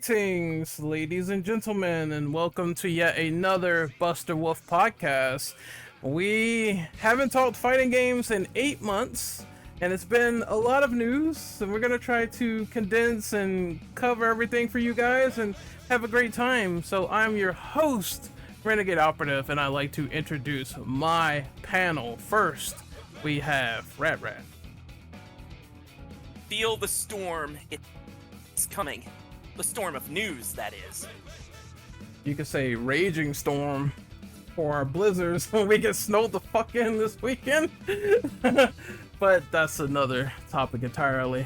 Greetings, ladies and gentlemen, and welcome to yet another Buster Wolf podcast. We haven't talked fighting games in 8 months, and it's been a lot of news, and we're going to try to condense and cover everything for you guys and have a great time. So I'm your host, Renegade Operative, and I'd like to introduce my panel. First, we have Rat Rat. Feel the storm. It's coming. The storm of news, that is. You could say raging storm for our blizzards when we get snowed the fuck in this weekend. But that's another topic entirely.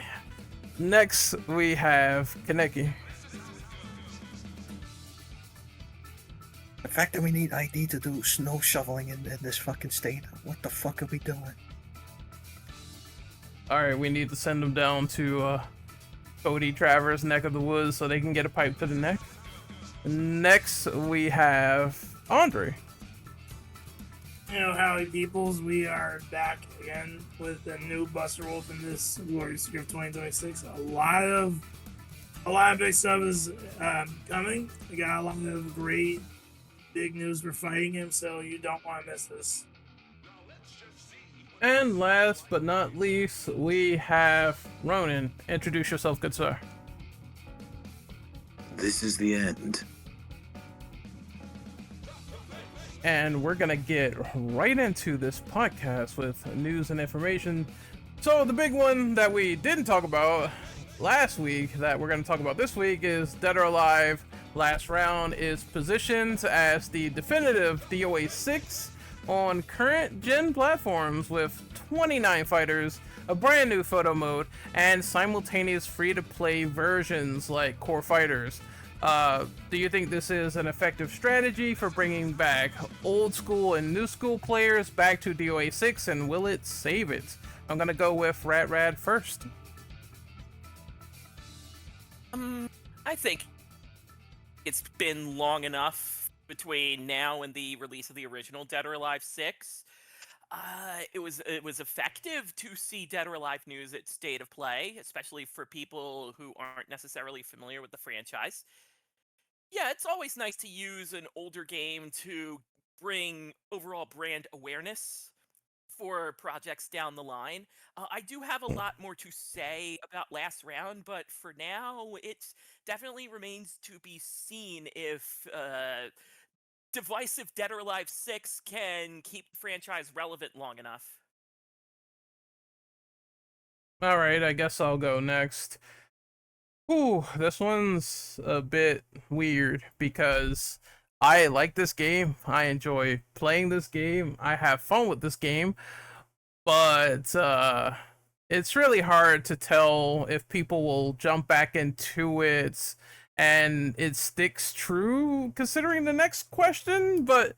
Next, we have Kaneki. The fact that we need ID to do snow shoveling in this fucking state, what the fuck are we doing? Alright, we need to send them down to Cody Travers' neck of the woods so they can get a pipe to the neck. Next, we have Andre. Howdy peoples, we are back again with a new Buster Wolf in this glorious year of 2026. A lot of big stuff is coming. We got a lot of great big news for fighting him, so you don't want to miss this. And last but not least, we have Ronan. Introduce yourself, good sir. This is the end. And we're gonna get right into this podcast with news and information. So the big one that we didn't talk about last week that we're gonna talk about this week is Dead or Alive Last Round is positioned as the definitive DOA 6 on current gen platforms with 29 fighters, a brand new photo mode, and simultaneous free-to-play versions like Core Fighters. Do you think this is an effective strategy for bringing back old school and new school players back to DOA 6, and will it save it? I'm gonna go with Rad first. I think it's been long enough between now and the release of the original Dead or Alive 6. It was effective to see Dead or Alive news at State of Play, especially for people who aren't necessarily familiar with the franchise. Yeah, it's always nice to use an older game to bring overall brand awareness for projects down the line. I do have a lot more to say about Last Round, but for now, it definitely remains to be seen if divisive Dead or Alive 6 can keep the franchise relevant long enough. Alright, I guess I'll go next. Ooh, this one's a bit weird because I like this game. I enjoy playing this game. I have fun with this game. But it's really hard to tell if people will jump back into it and it sticks true considering the next question. But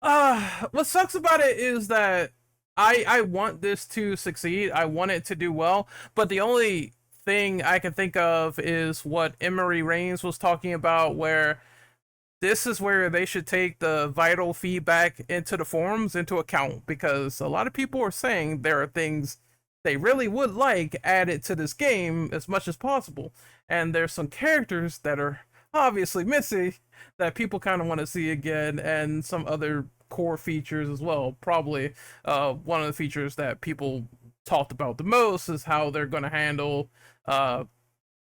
what sucks about it is that I want this to succeed. I want it to do well, but the only thing I can think of is what Emery Reigns was talking about, where this is where they should take the vital feedback into the forums into account, because a lot of people are saying there are things they really would like added to this game as much as possible. And there's some characters that are obviously missing that people kind of want to see again, and some other core features as well. Probably one of the features that people talked about the most is how they're going to handle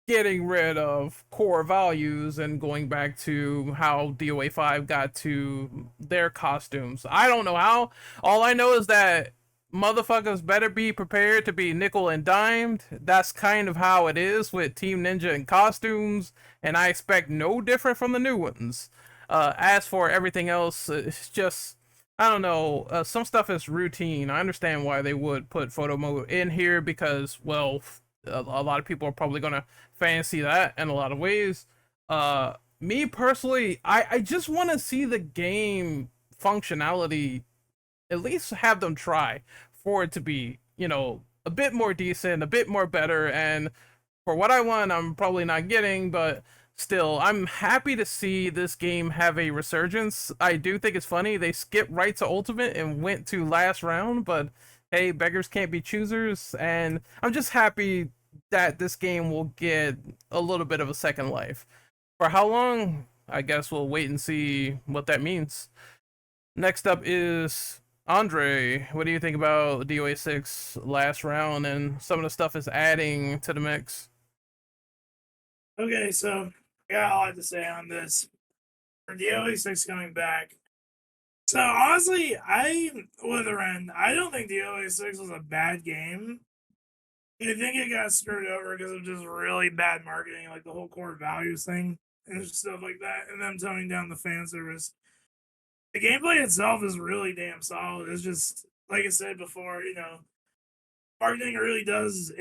getting rid of core values and going back to how DOA 5 got to their costumes. I don't know how. All I know is that motherfuckers better be prepared to be nickel and dimed. That's kind of how it is with Team Ninja and costumes, and I expect no different from the new ones. As for everything else, it's just, I don't know, some stuff is routine. I understand why they would put photo mode in here because, well, a lot of people are probably gonna fancy that in a lot of ways. Me personally, I just want to see the game functionality, at least have them try for it to be, a bit more decent, a bit more better. And for what I want, I'm probably not getting, but still, I'm happy to see this game have a resurgence. I do think it's funny they skipped right to Ultimate and went to Last Round, but hey, beggars can't be choosers, and I'm just happy that this game will get a little bit of a second life. For how long? I guess we'll wait and see what that means. Next up is Andre. What do you think about DOA 6 last round and some of the stuff it's adding to the mix? Okay, so I got a lot to say on this. For DOA6 coming back. So honestly, I'm with Ren. I don't think DOA6 was a bad game. I think it got screwed over because of just really bad marketing, like the whole core values thing and stuff like that, and them toning down the fan service. The gameplay itself is really damn solid. It's just like I said before, marketing really does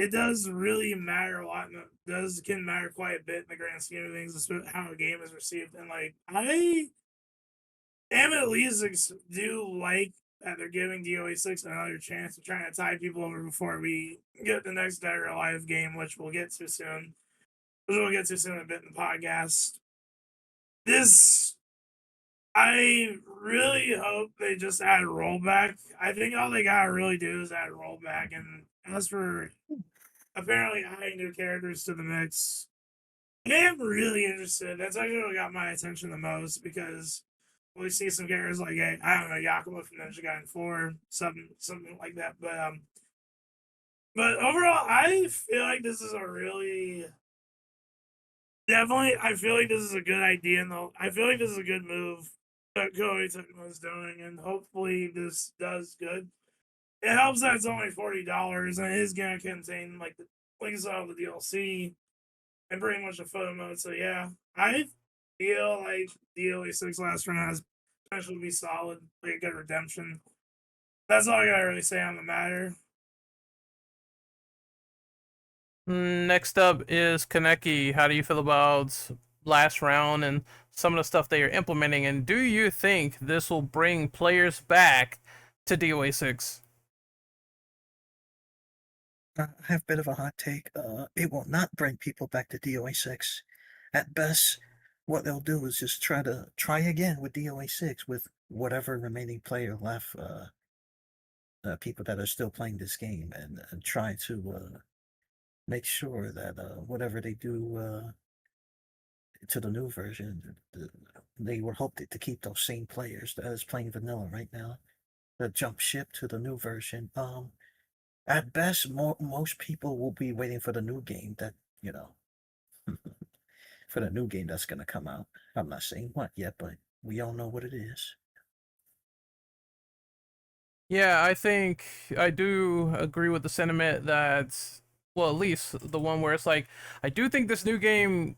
really matter a lot, and it can matter quite a bit in the grand scheme of things, especially how a game is received. And like I am at least do like that they're giving DOA6 another chance of trying to tie people over before we get the next Dead or Alive game, which we'll get to soon. Which we'll get to soon a bit in the podcast. I really hope they just add rollback. I think all they gotta really do is add rollback. And as for apparently adding new characters to the mix, I am really interested. That's actually what got my attention the most because we see some characters like I don't know, Yakumo from Ninja Gaiden 4, something like that. But overall, I feel like this is a really definitely. I feel like this is a good idea, and I feel like this is a good move that Koei Tecmo is doing, and hopefully this does good. It helps that it's only $40, and it is gonna contain like I said, the DLC and pretty much a photo mode. So yeah, I feel like DOA6 last run has potential to be solid, like a good redemption. That's all I gotta really say on the matter. Next up is Kaneki. How do you feel about last round and some of the stuff they are implementing? And do you think this will bring players back to DOA 6? I have a bit of a hot take. It will not bring people back to DOA 6. At best, what they'll do is just try again with DOA 6 with whatever remaining player left, people that are still playing this game, and try to make sure that whatever they do to the new version, they will hope to keep those same players that is playing vanilla right now. The jump ship to the new version. At best, most people will be waiting for the new game that for the new game that's gonna come out. I'm not saying what yet, but we all know what it is. Yeah, I think I do agree with the sentiment that, well, at least the one where it's like, I do think this new game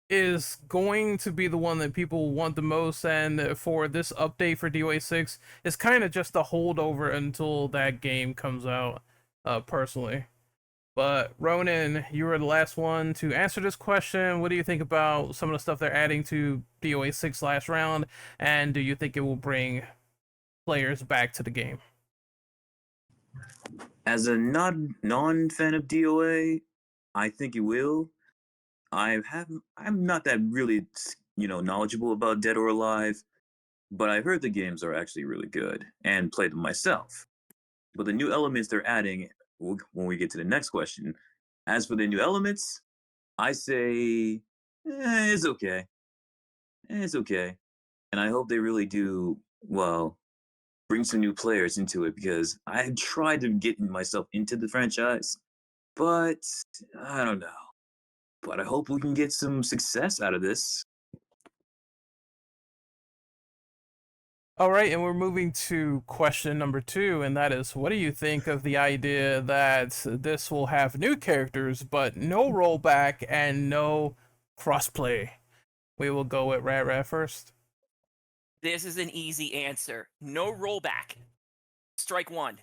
is going to be the one that people want the most, and for this update for DOA 6, it's kind of just a holdover until that game comes out, personally. But Ronan, you were the last one to answer this question. What do you think about some of the stuff they're adding to DOA 6 last round, and do you think it will bring players back to the game? As a non-fan of DOA, I think it will. I'm not that really knowledgeable about Dead or Alive, but I heard the games are actually really good and played them myself. But the new elements they're adding, when we get to the next question, as for the new elements, I say it's okay. It's okay. And I hope they really do, well, bring some new players into it because I have tried to get myself into the franchise, but I don't know. But I hope we can get some success out of this. All right, and we're moving to question number 2, and that is, what do you think of the idea that this will have new characters, but no rollback and no crossplay? We will go with Rat first. This is an easy answer. No rollback. Strike 1.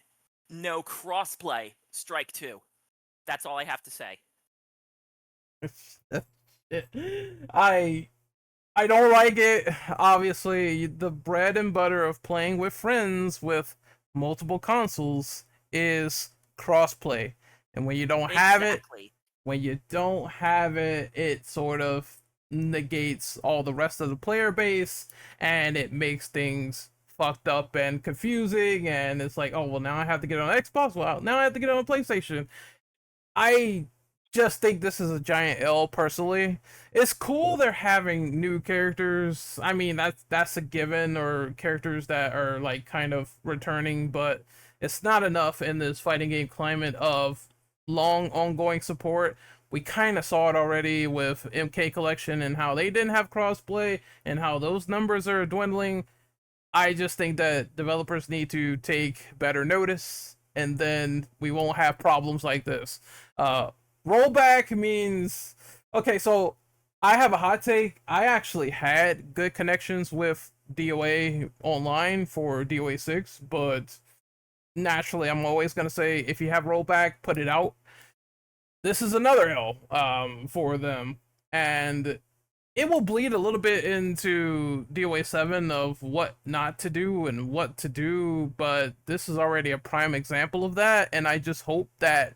No crossplay. Strike 2. That's all I have to say. I don't like it. Obviously, the bread and butter of playing with friends with multiple consoles is crossplay. And when you don't have it, it sort of negates all the rest of the player base, and it makes things fucked up and confusing, and it's like, oh well, now I have to get on Xbox, well now I have to get on a PlayStation. I just think this is a giant L personally. It's cool they're having new characters. I mean, that's a given, or characters that are like kind of returning, but it's not enough in this fighting game climate of long ongoing support. We kind of saw it already with MK Collection and how they didn't have crossplay and how those numbers are dwindling. I just think that developers need to take better notice, and then we won't have problems like this. Rollback means, okay, so I have a hot take. I actually had good connections with DOA online for DOA 6, but naturally, I'm always going to say if you have rollback, put it out. This is another L for them. And it will bleed a little bit into DOA 7 of what not to do and what to do, but this is already a prime example of that, and I just hope that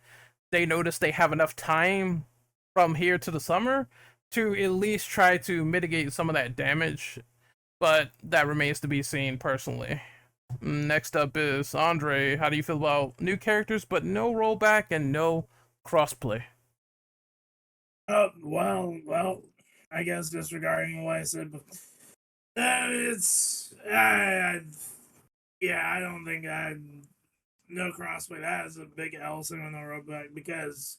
they notice they have enough time from here to the summer to at least try to mitigate some of that damage, but that remains to be seen personally. Next up is Andre. How do you feel about new characters but no rollback and no crossplay? Oh, well, I guess disregarding what I said, but yeah, I don't think no crossplay. That is a big L on the roadback because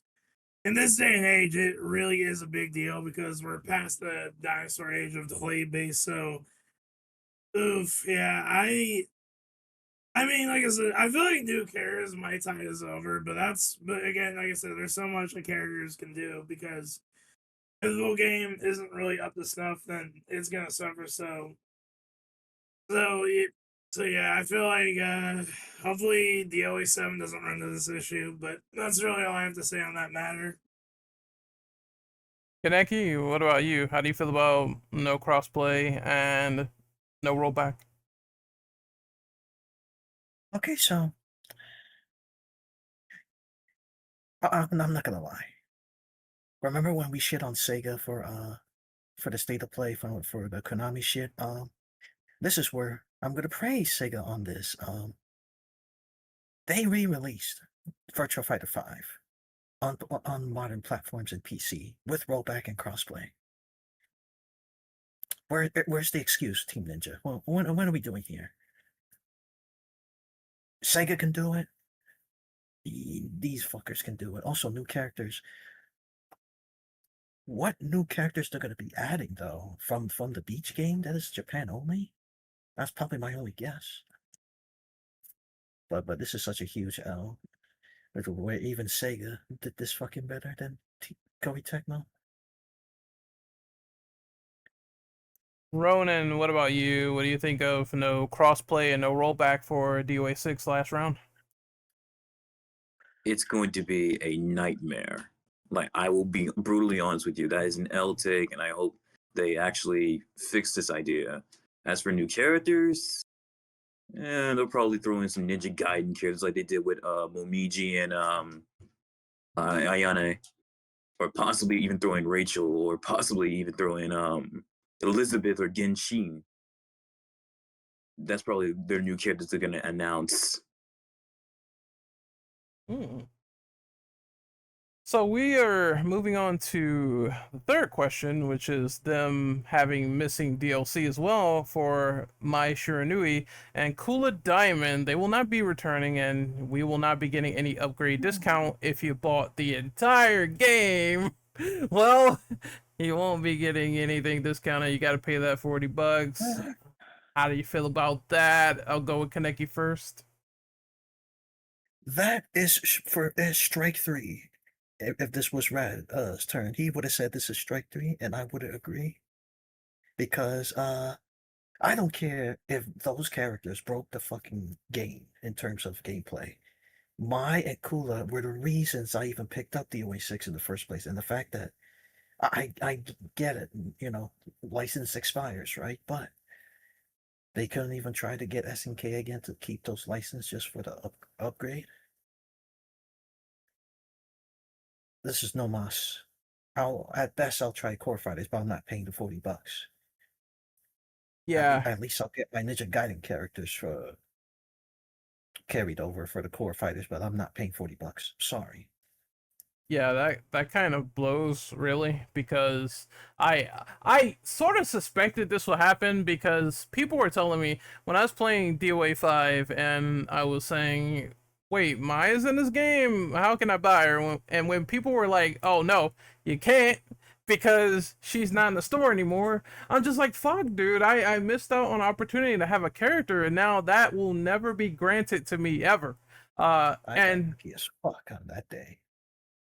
in this day and age, it really is a big deal because we're past the dinosaur age of delay base. So, oof, yeah, I mean, like I said, I feel like new characters might tie this over, but again, like I said, there's so much the characters can do because if the whole game isn't really up to snuff, then it's gonna suffer. So, so yeah, I feel like hopefully DOA 7 doesn't run into this issue, but that's really all I have to say on that matter. Kaneki, what about you? How do you feel about no crossplay and no rollback? Okay, so I'm not gonna lie. Remember when we shit on Sega for the state of play for the Konami shit? This is where I'm gonna praise Sega on this. They re-released Virtua Fighter 5 on modern platforms and PC with rollback and crossplay. Where's the excuse, Team Ninja? Well, what are we doing here? Sega can do it. These fuckers can do it. Also, new characters. What new characters they're going to be adding though from the beach game that is Japan only? That's probably my only guess. But this is such a huge L. Where even Sega did this fucking better than Koei Tecmo. Ronan, what about you? What do you think of no crossplay and no rollback for DOA 6 last round? It's going to be a nightmare. Like, I will be brutally honest with you. That is an L take, and I hope they actually fix this idea. As for new characters, they'll probably throw in some Ninja Gaiden characters like they did with Momiji and Ayane, or possibly even throw in Rachel, or possibly even throw in Elizabeth or Genshin. That's probably their new characters they're gonna announce. So we are moving on to the third question, which is them having missing DLC as well for Mai Shiranui and Kula Diamond. They will not be returning, and we will not be getting any upgrade discount if you bought the entire game. Well, you won't be getting anything discounted. You got to pay that $40. How do you feel about that? I'll go with Kaneki first. That is for strike three. If this was Rad's turn, he would have said this is strike three, and I would agree. Because I don't care if those characters broke the fucking game in terms of gameplay. Mai and Kula were the reasons I even picked up the OA6 in the first place, and the fact that I get it, license expires, right? But they couldn't even try to get SNK again to keep those licenses just for the upgrade. This is no mas. At best I'll try Core Fighters, but I'm not paying the $40. Yeah. At least I'll get my Ninja Gaiden characters for carried over for the Core Fighters, but I'm not paying $40. Sorry. Yeah, that kind of blows really, because I sort of suspected this would happen, because people were telling me when I was playing DOA 5 and I was saying, "Wait, Maya's in this game. How can I buy her?" And when people were like, "Oh no, you can't because she's not in the store anymore." I'm just like, "Fuck, dude. I missed out on an opportunity to have a character, and now that will never be granted to me ever." I got And lucky as fuck on that day.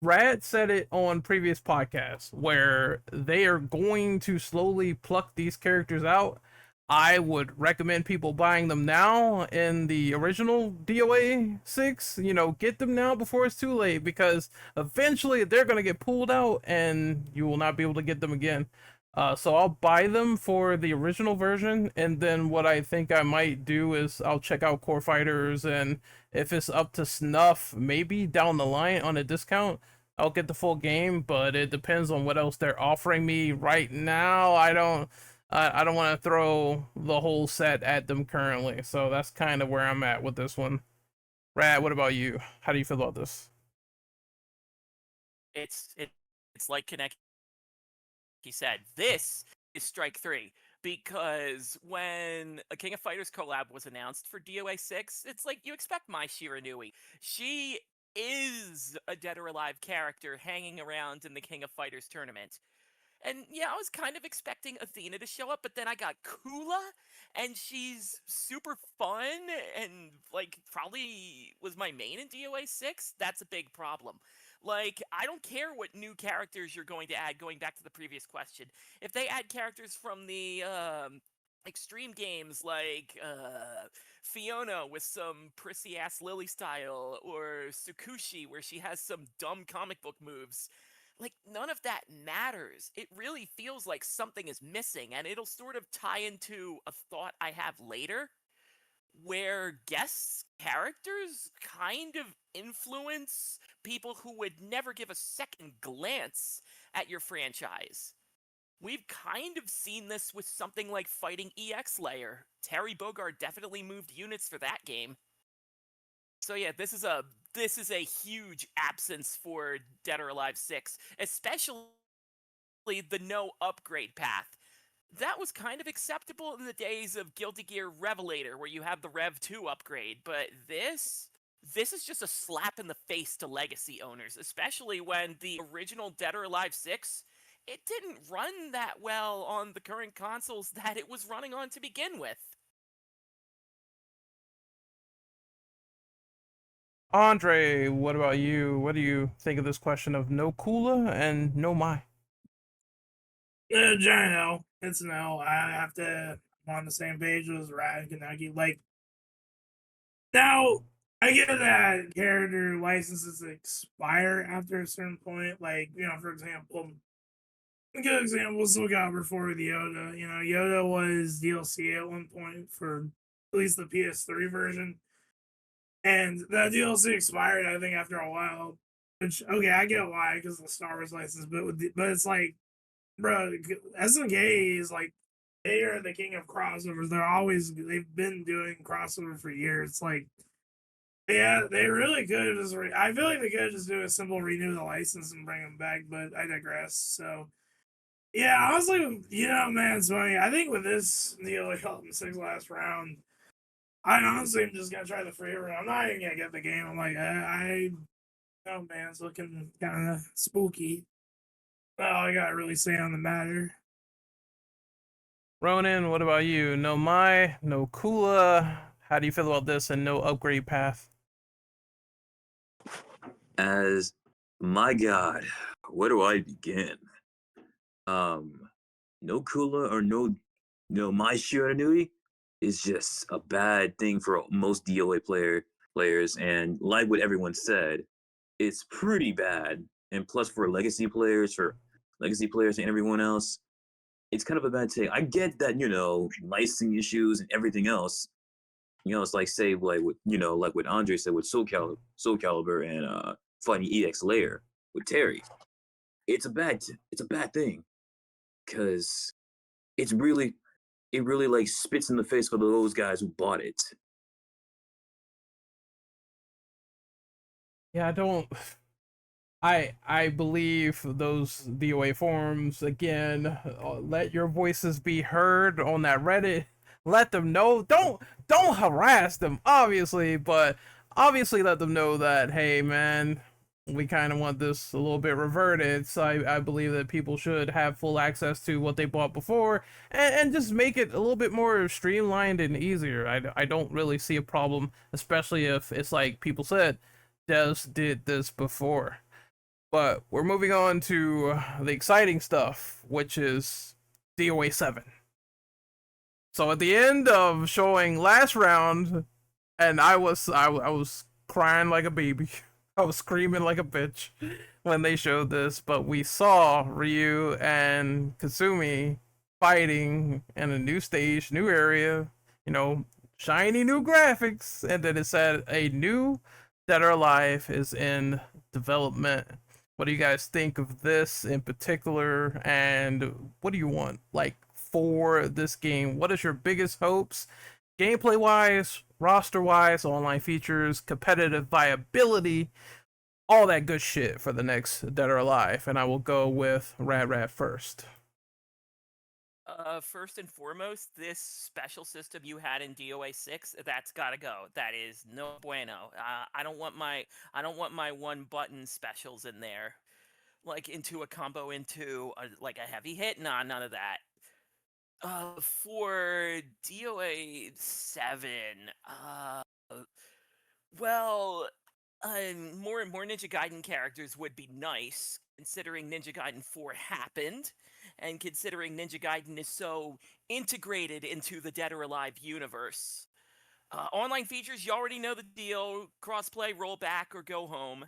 Rad said it on previous podcasts where they are going to slowly pluck these characters out. I would recommend people buying them now in the original DOA 6. Get them now before it's too late, because eventually they're going to get pulled out and you will not be able to get them again. So I'll buy them for the original version, and then what I think I might do is I'll check out Core Fighters, and if it's up to snuff, maybe down the line on a discount, I'll get the full game, but it depends on what else they're offering me right now. I don't want to throw the whole set at them currently, so that's kind of where I'm at with this one. Rad, what about you? How do you feel about this? It's like Connect. He said, "This is strike three." Because when a King of Fighters collab was announced for DOA 6, it's like you expect Mai Shiranui. She is a dead or alive character hanging around in the King of Fighters tournament. And yeah, I was kind of expecting Athena to show up, but then I got Kula, and she's super fun, and like probably was my main in DOA 6. That's a big problem. Like, I don't care what new characters you're going to add, going back to the previous question. If they add characters from the extreme games like Fiona with some prissy ass Lily style, or Tsukushi where she has some dumb comic book moves, like, none of that matters. It really feels like something is missing, and it'll sort of tie into a thought I have later, where guest characters kind of influence people who would never give a second glance at your franchise. We've kind of seen this with something like Fighting EX Layer. Terry Bogard definitely moved units for that game. So yeah, this is a huge absence for Dead or Alive 6, especially the no upgrade path. That was kind of acceptable in the days of Guilty Gear Revelator, where you have the Rev 2 upgrade, but this is just a slap in the face to legacy owners, especially when the original Dead or Alive 6, it didn't run that well on the current consoles that it was running on to begin with. Andre, what about you? What do you think of this question of no Kula and no Mai? Giant L. It's an L. I have to. I'm on the same page as Rad Kaneki. Like, now, I get that character licenses expire after a certain point. Like, for example, a good example is Soul Calibur 4 with Yoda. Yoda was DLC at one point for at least the PS3 version. And that DLC expired, I think, after a while. Which, okay, I get why, because the Star Wars license, but it's like, bro, SNK is like, they are the king of crossovers. They've been doing crossover for years. It's like, yeah, they really could just. I feel like they could just do a simple renew the license and bring them back, but I digress. So, yeah, honestly, man, it's funny. I think with this deal, like, in the 6 last round, I honestly am just gonna try the free round. I'm not even gonna get the game. I'm like, oh man, it's looking kind of spooky. Well, I gotta really say on the matter. Ronan, what about you? No Mai, no Kula. How do you feel about this, and no upgrade path? As my God, where do I begin? No Kula or no my Shiranui is just a bad thing for most DOA players, and like what everyone said, it's pretty bad. And plus, for legacy players and everyone else, it's kind of a bad thing. I get that, licensing issues and everything else. It's like, say, like what Andre said with Soul Calibur and Fighting EX Layer with Terry. It's a bad thing, because it really like spits in the face for those guys who bought it. Yeah, I believe those DOA forums again. Let your voices be heard on that Reddit. Let them know. Don't harass them, obviously, but obviously let them know that, hey man, we kind of want this a little bit reverted. So I believe that people should have full access to what they bought before, and just make it a little bit more streamlined and easier. I don't really see a problem, especially if it's like people said, Des did this before. But we're moving on to the exciting stuff, which is DOA 7. So at the end of showing last round, and I was crying like a baby. I was screaming like a bitch when they showed this, but we saw Ryu and Kasumi fighting in a new stage, new area, shiny new graphics, and then it said a new Dead or Alive is in development. What do you guys think of this in particular, and what do you want for this game? What is your biggest hopes, gameplay wise, roster wise, online features, competitive viability, all that good shit for the next Dead or Alive? And I will go with Rad first. First and foremost, this special system you had in DOA 6, that's gotta go. That is no bueno. I don't want my one button specials in there, like into a combo into a heavy hit. Nah, none of that. For DOA 7, well, more Ninja Gaiden characters would be nice, considering Ninja Gaiden 4 happened, and considering Ninja Gaiden is so integrated into the Dead or Alive universe. Online features, you already know the deal. Crossplay, roll back, or go home.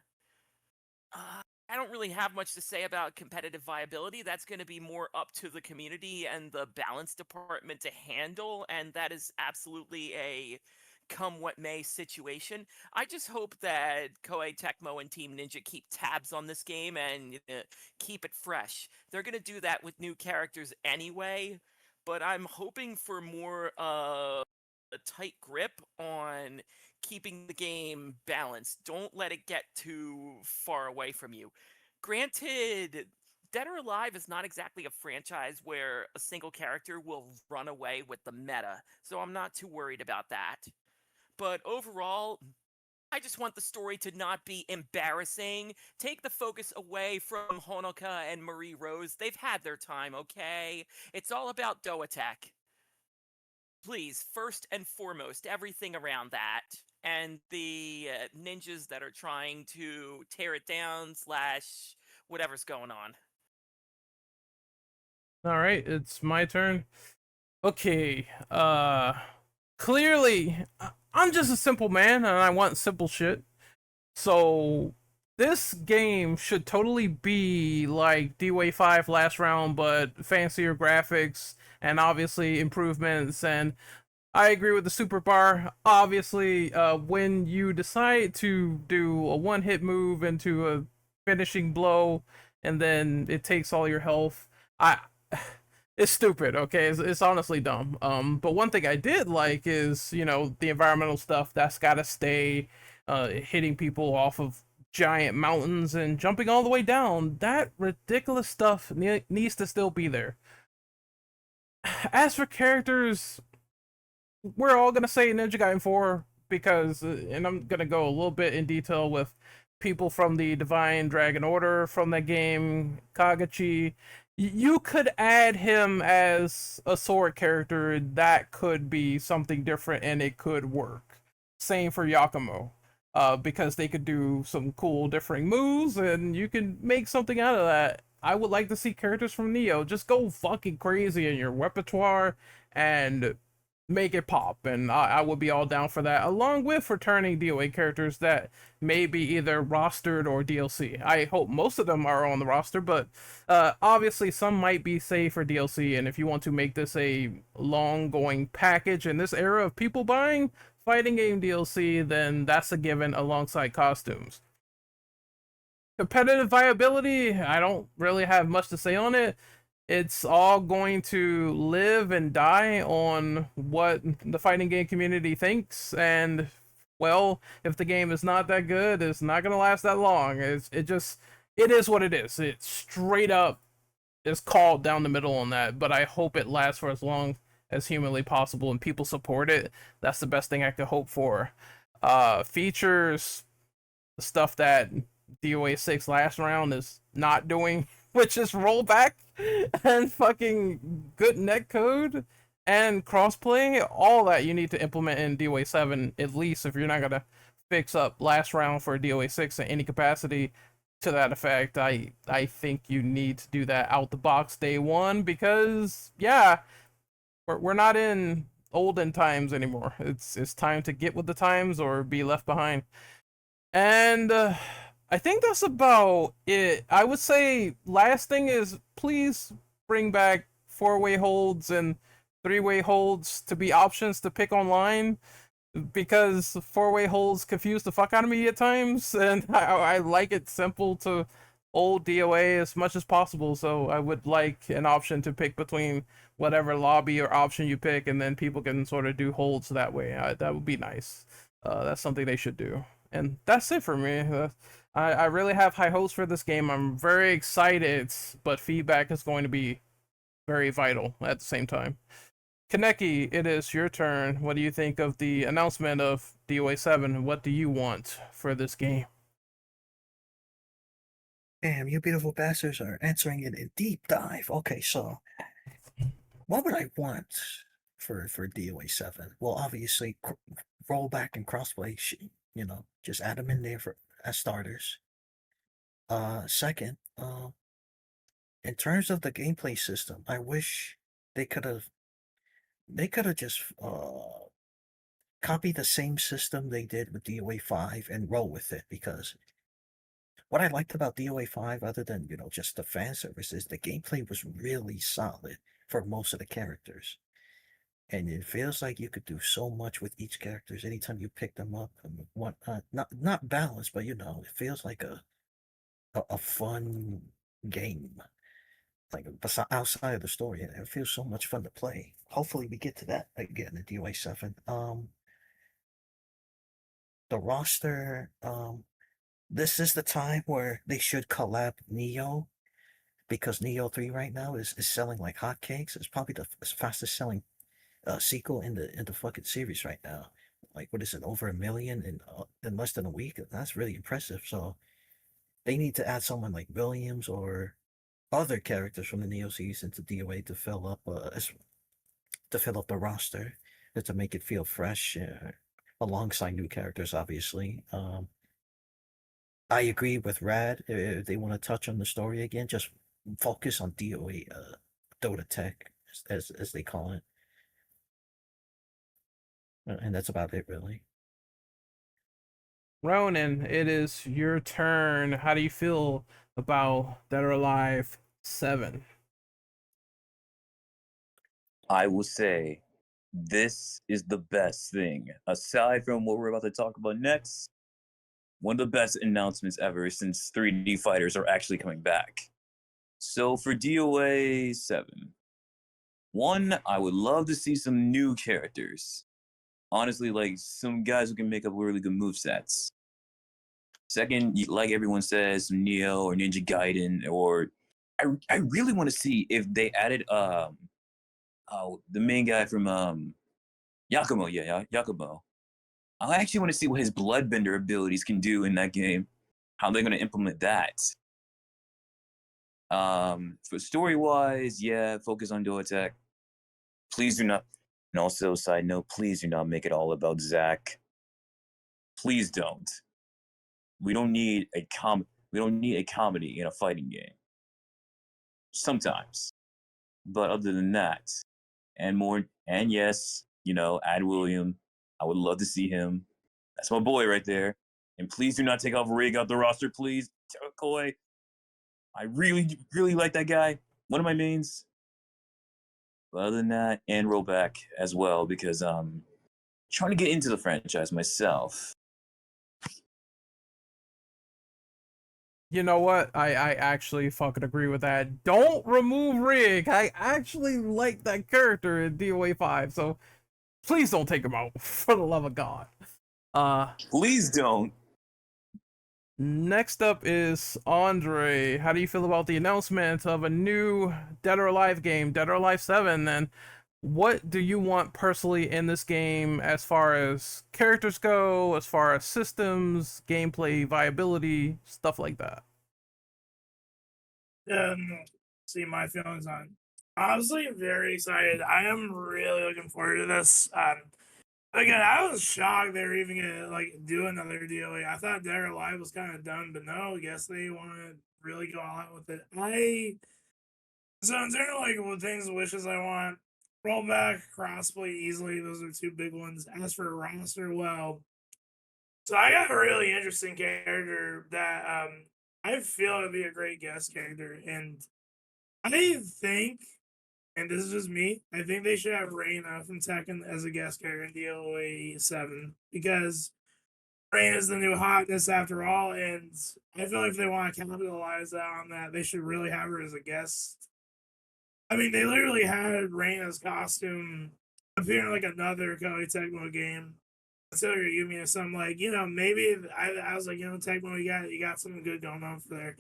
I don't really have much to say about competitive viability. That's going to be more up to the community and the balance department to handle, and that is absolutely a come what may situation. I just hope that Koei Tecmo and Team Ninja keep tabs on this game and keep it fresh. They're going to do that with new characters anyway, but I'm hoping for more a tight grip on keeping the game balanced. Don't let it get too far away from you. Granted, Dead or Alive is not exactly a franchise where a single character will run away with the meta, so I'm not too worried about that. But overall, I just want the story to not be embarrassing. Take the focus away from Honoka and Marie Rose. They've had their time, okay? It's all about Doatek. Please, first and foremost, everything around that. And the ninjas that are trying to tear it down / whatever's going on. All right, it's my turn. Okay, clearly, I'm just a simple man and I want simple shit. So this game should totally be like DOA 5 last round, but fancier graphics and obviously improvements. And I agree with the super bar. Obviously, when you decide to do a one-hit move into a finishing blow, and then it takes all your health, it's stupid. Okay, it's honestly dumb. But one thing I did like is the environmental stuff that's gotta stay. Hitting people off of giant mountains and jumping all the way down. That ridiculous stuff needs to still be there. As for characters, we're all gonna say Ninja Gaiden 4 because, and I'm gonna go a little bit in detail with people from the Divine Dragon Order from that game, Kagachi. You could add him as a sword character. That could be something different, and it could work. Same for Yakumo, because they could do some cool differing moves, and you can make something out of that. I would like to see characters from Neo just go fucking crazy in your repertoire and make it pop, and I would be all down for that, along with returning DOA characters that may be either rostered or DLC. I hope most of them are on the roster, but obviously some might be saved for DLC, and if you want to make this a long-going package in this era of people buying fighting game DLC, then that's a given alongside costumes. Competitive viability, I don't really have much to say on it. It's all going to live and die on what the fighting game community thinks, and well, if the game is not that good, it's not going to last that long. It just it is what it is. It straight up is called down the middle on that, but I hope it lasts for as long as humanly possible and people support it. That's the best thing I could hope for. Features stuff that DOA 6 last round is not doing, which is rollback and fucking good netcode and crossplay. All that you need to implement in DOA 7, at least if you're not gonna fix up last round for DOA 6 in any capacity to that effect. I think you need to do that out the box day one, because yeah, we're not in olden times anymore. It's time to get with the times or be left behind. And I think that's about it. I would say last thing is, please bring back 4-way holds and 3-way holds to be options to pick online, because 4-way holds confuse the fuck out of me at times, and I like it simple to old DOA as much as possible. So I would like an option to pick between whatever lobby or option you pick, and then people can sort of do holds that way. That would be nice. That's something they should do. And that's it for me. I really have high hopes for this game. I'm very excited, but feedback is going to be very vital at the same time. Kaneki, it is your turn. What do you think of the announcement of DOA 7? What do you want for this game? Damn, you beautiful bastards are answering it in deep dive. Okay, so what would I want for DOA 7? Well, obviously, rollback and crossplay, just add them in there as starters. Second, in terms of the gameplay system, I wish they could have just copied the same system they did with DOA 5 and roll with it, because what I liked about DOA 5, other than, just the fan service, is the gameplay was really solid for most of the characters. And it feels like you could do so much with each characters anytime you pick them up and whatnot. Not balanced, but it feels like a fun game. Like outside of the story, and it feels so much fun to play. Hopefully we get to that again in DOA 7. The roster, this is the time where they should collab Neo, because Neo 3 right now is selling like hotcakes. It's probably the fastest selling sequel in the fucking series right now. Like, what is it, over 1 million in less than a week? That's really impressive. So they need to add someone like Williams or other characters from the Neo series into DOA to fill up the roster, to make it feel fresh, alongside new characters, obviously. I agree with Rad. If they want to touch on the story again, just focus on DOA, Dota Tech, as they call it. And that's about it, really. Ronan, it is your turn. How do you feel about Dead or Alive 7? I will say this is the best thing. Aside from what we're about to talk about next, one of the best announcements ever, since 3D fighters are actually coming back. So for DOA 7, one, I would love to see some new characters. Honestly, like some guys who can make up really good movesets. Second, like everyone says, Neo or Ninja Gaiden, or I really want to see if they added the main guy from Yakumo, Yakumo. I actually want to see what his bloodbender abilities can do in that game. How they're going to implement that. For story-wise, yeah, focus on Duotech. Please do not. And also, side note, please do not make it all about Zack. Please don't. We don't need a comedy in a fighting game. Sometimes, but other than that, and more, and yes, add William. I would love to see him. That's my boy right there. And please do not take off Rig out the roster, please. Koi. I really, really like that guy. One of my mains. But other than that, and rollback as well, because trying to get into the franchise myself. You know what? I actually fucking agree with that. Don't remove Rig. I actually like that character in DOA 5, so please don't take him out, for the love of God. Please don't. Next up is Andre. How do you feel about the announcement of a new Dead or Alive game, Dead or Alive 7? And what do you want personally in this game as far as characters go, as far as systems, gameplay, viability, stuff like that? Um, See my feelings on. Honestly, very excited. I am really looking forward to this. Again, I was shocked they were even gonna like do another DOA. I thought Dead or Alive was kind of done, but no, I guess they want to really go all out with it. So in terms of like what things, wishes I want, rollback, crossplay easily. Those are two big ones. As for roster, well, so I got a really interesting character that I feel would be a great guest character, and I think, and this is just me, I think they should have Reina from Tekken as a guest character in DOA 7 because Reina is the new hotness after all, and I feel like if they want to capitalize on that, they should really have her as a guest. I mean, they literally had Reina's costume appear in like another Koei Tecmo game. Consider Yumi, so I'm like, maybe I was like, Tecmo, you got something good going on for there.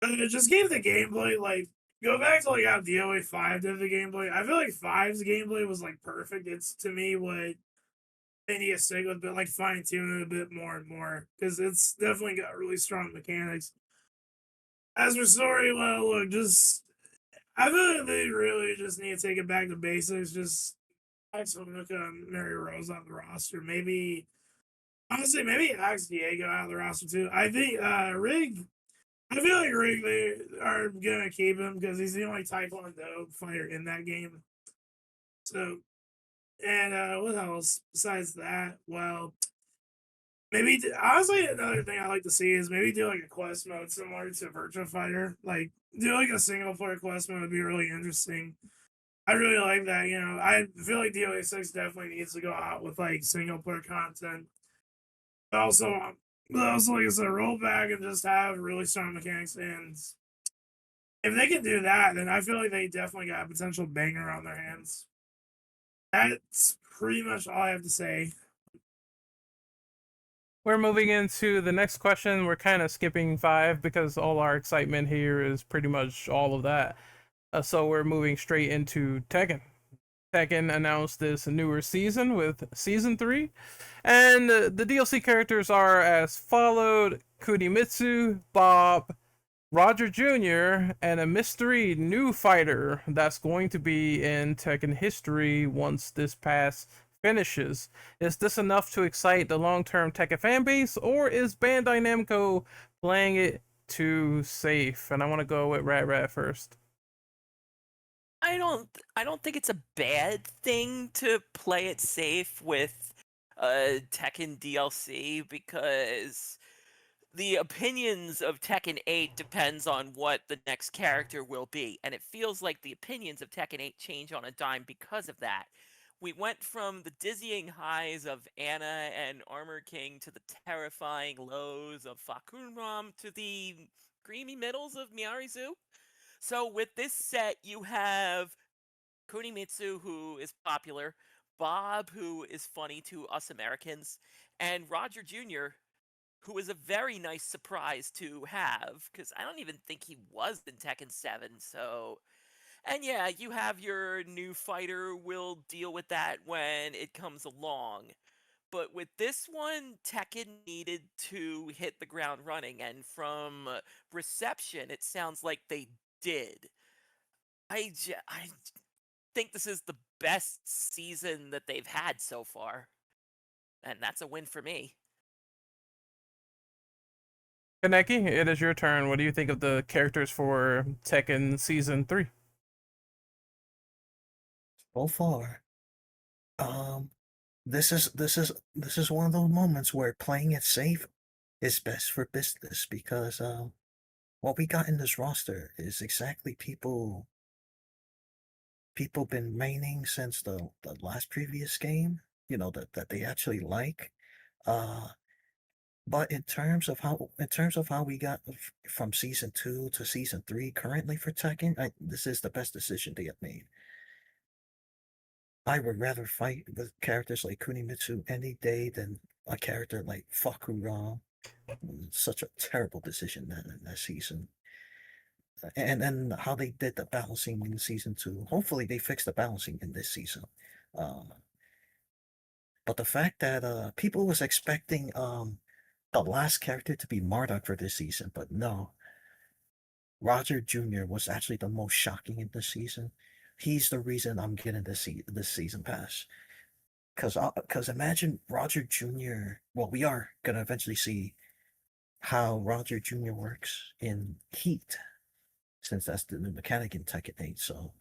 But it just gave the gameplay like go back to like how DOA 5 did the gameplay. I feel like Five's gameplay was like perfect. It's to me what they need to stick with, but like fine tune it a bit more and more because it's definitely got really strong mechanics. As for story, well, look, just I feel like they really just need to take it back to basics. Just ask Hanukkah and Mary Rose on the roster. Maybe honestly, maybe ask Diego out of the roster too. I think Rig. I feel like Rig they are gonna keep him because he's the only Taekwondo fighter in that game. So and what else besides that? Well, maybe honestly another thing I like to see is maybe do like a quest mode similar to Virtua Fighter. Like do like a single player quest mode would be really interesting. I really like that. I feel like DOA 6 definitely needs to go out with like single player content. But also, like I said, roll back and just have really strong mechanics. And if they can do that, then I feel like they definitely got a potential banger on their hands. That's pretty much all I have to say. We're moving into the next question. We're kind of skipping 5 because all our excitement here is pretty much all of that. So we're moving straight into Tekken. Tekken announced this newer season with season 3, and the DLC characters are as followed: Kunimitsu, Bob, Roger Jr., and a mystery new fighter that's going to be in Tekken history once this pass finishes. Is this enough to excite the long-term Tekken fan base, or is Bandai Namco playing it too safe? And I want to go with Rat first. I don't think it's a bad thing to play it safe with Tekken DLC because the opinions of Tekken 8 depends on what the next character will be, and it feels like the opinions of Tekken 8 change on a dime because of that. We went from the dizzying highs of Anna and Armor King to the terrifying lows of Fakunram to the creamy middles of Miarizu. So with this set, you have Kunimitsu, who is popular, Bob, who is funny to us Americans, and Roger Jr., who is a very nice surprise to have, because I don't even think he was in Tekken 7, so... And yeah, you have your new fighter, we'll deal with that when it comes along. But with this one, Tekken needed to hit the ground running, and from reception, it sounds like they did. I think this is the best season that they've had so far, and that's a win for me. Kaneki, it is your turn. What do you think of the characters for Tekken Season 3? So far, um, this is one of those moments where playing it safe is best for business because what we got in this roster is exactly people been maining since the last previous game. That they actually like. Uh, but in terms of how we got from season 2 to season 3 currently for Tekken, this is the best decision they have made. I would rather fight with characters like Kunimitsu any day than a character like Fakuran. Such a terrible decision that season. And how they did the balancing in season 2. Hopefully they fix the balancing in this season. But the fact that people was expecting the last character to be Marduk for this season, but no. Roger Jr. was actually the most shocking in this season. He's the reason I'm getting this season pass. Cause imagine Roger Jr. Well, we are gonna eventually see how Roger Jr. works in Heat, since that's the new mechanic in Tekken 8. So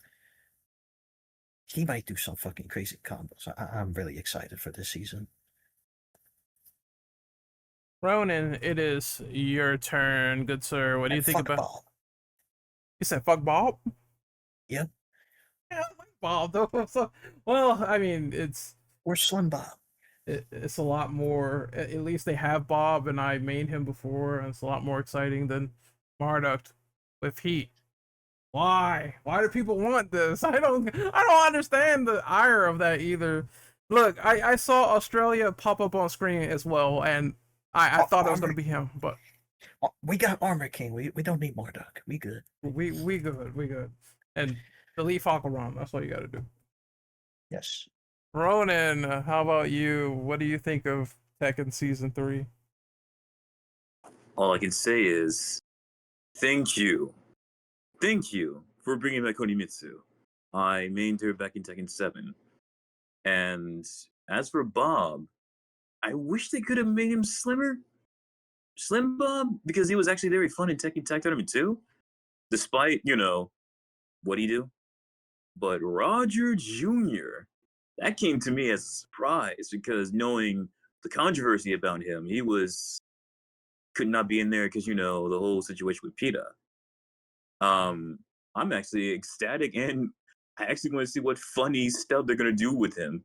he might do some fucking crazy combos. I'm really excited for this season. Ronan, it is your turn, good sir. What do you And think fuck about? Bob. You said fuck Bob? Yep. Yeah, I like Bob though. So, well, I mean, Or Slim Bob. it's a lot more. At least they have Bob, and I made him before, and it's a lot more exciting than Marduk with Heat. Why? Why do people want this? I don't understand the ire of that either. Look, I saw Australia pop up on screen as well, and I thought it was gonna be him, but We got Armor King. We don't need Marduk. We good. we good. And delete Fakaram, that's all you gotta do. Yes. Ronan, how about you? What do you think of Tekken Season 3? All I can say is thank you. Thank you for bringing back Konimitsu. I mained her back in Tekken 7. And as for Bob, I wish they could have made him slimmer. Slim Bob, because he was actually very fun in Tekken Tag Tournament 2, despite, what he do. But Roger Jr., that came to me as a surprise because knowing the controversy about him, he could not be in there because, the whole situation with PETA. I'm actually ecstatic and I actually want to see what funny stuff they're going to do with him.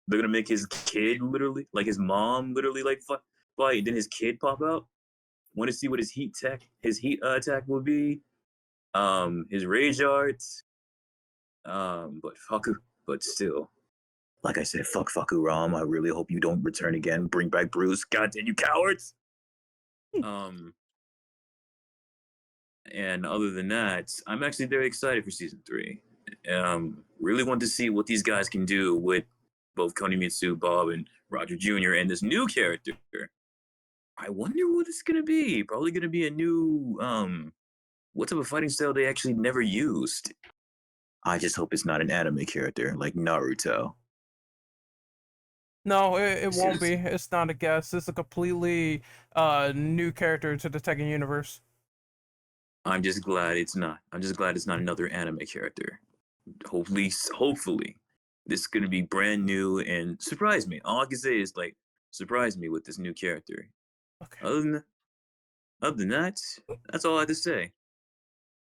They're going to make his kid literally, like his mom literally like fight, then his kid pop out. Want to see what his heat attack will be. His rage arts. But still, like I said, fuck Ram. I really hope you don't return again. Bring back Bruce. Goddamn you cowards. And other than that, I'm actually very excited for season 3. Really want to see what these guys can do with both Konimitsu, Bob, and Roger Jr. and this new character. I wonder what it's gonna be. Probably gonna be a new what type of fighting style they actually never used. I just hope it's not an anime character like Naruto. No, it won't be. It's not a guess. It's a completely new character to the Tekken universe. I'm just glad it's not. I'm just glad it's not another anime character. Hopefully, this is gonna be brand new and surprise me. All I can say is like surprise me with this new character. Okay. Other than that, that's all I have to say.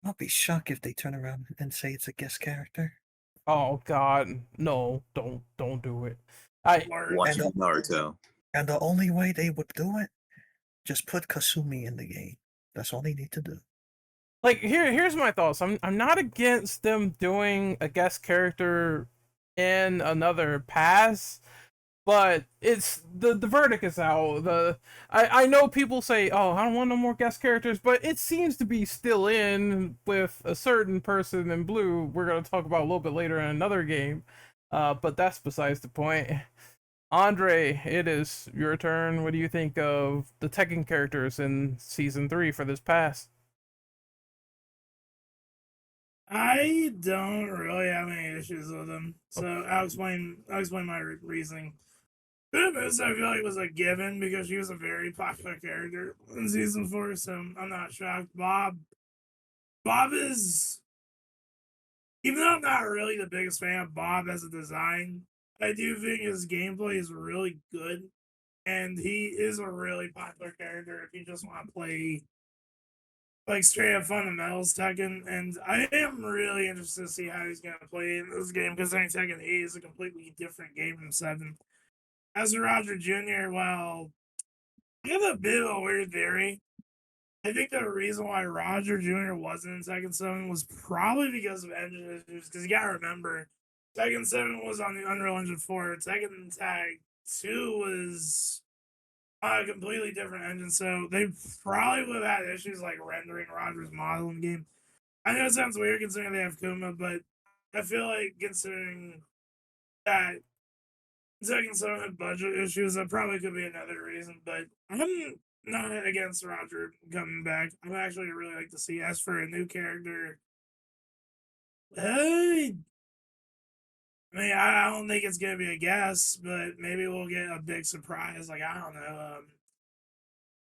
I'll be shocked if they turn around and say it's a guest character. Oh God, no! Don't do it. Watching Naruto. And the only way they would do it, just put Kasumi in the game. That's all they need to do. Like here's my thoughts. I'm not against them doing a guest character in another pass, but it's the verdict is out. I know people say, oh, I don't want no more guest characters, but it seems to be still in with a certain person in blue we're gonna talk about a little bit later in another game. But that's besides the point. Andre, it is your turn. What do you think of the Tekken characters in season 3 for this pass? I don't really have any issues with them, so I'll explain my reasoning. This I feel like was a given because she was a very popular character in season 4, so I'm not shocked. Bob is, even though I'm not really the biggest fan of Bob as a design, I do think his gameplay is really good, and he is a really popular character if you just want to play like straight up fundamentals Tekken, and I am really interested to see how he's gonna play in this game because I think Tekken 8 is a completely different game from 7. As for Roger Jr., well, I have a bit of a weird theory. I think the reason why Roger Jr. wasn't in Tekken 7 was probably because of engine issues, because you gotta remember, Tekken 7 was on the Unreal Engine 4, Tekken Tag 2 was a completely different engine, so they probably would have had issues like rendering Roger's model in game. I know it sounds weird considering they have Kuma, but I feel like considering that Tekken 7 had budget issues, that probably could be another reason. But I'm not against Roger coming back. I'm actually really like to see. As for a new character, hey, I mean, I don't think it's gonna be a guess, but maybe we'll get a big surprise. Like I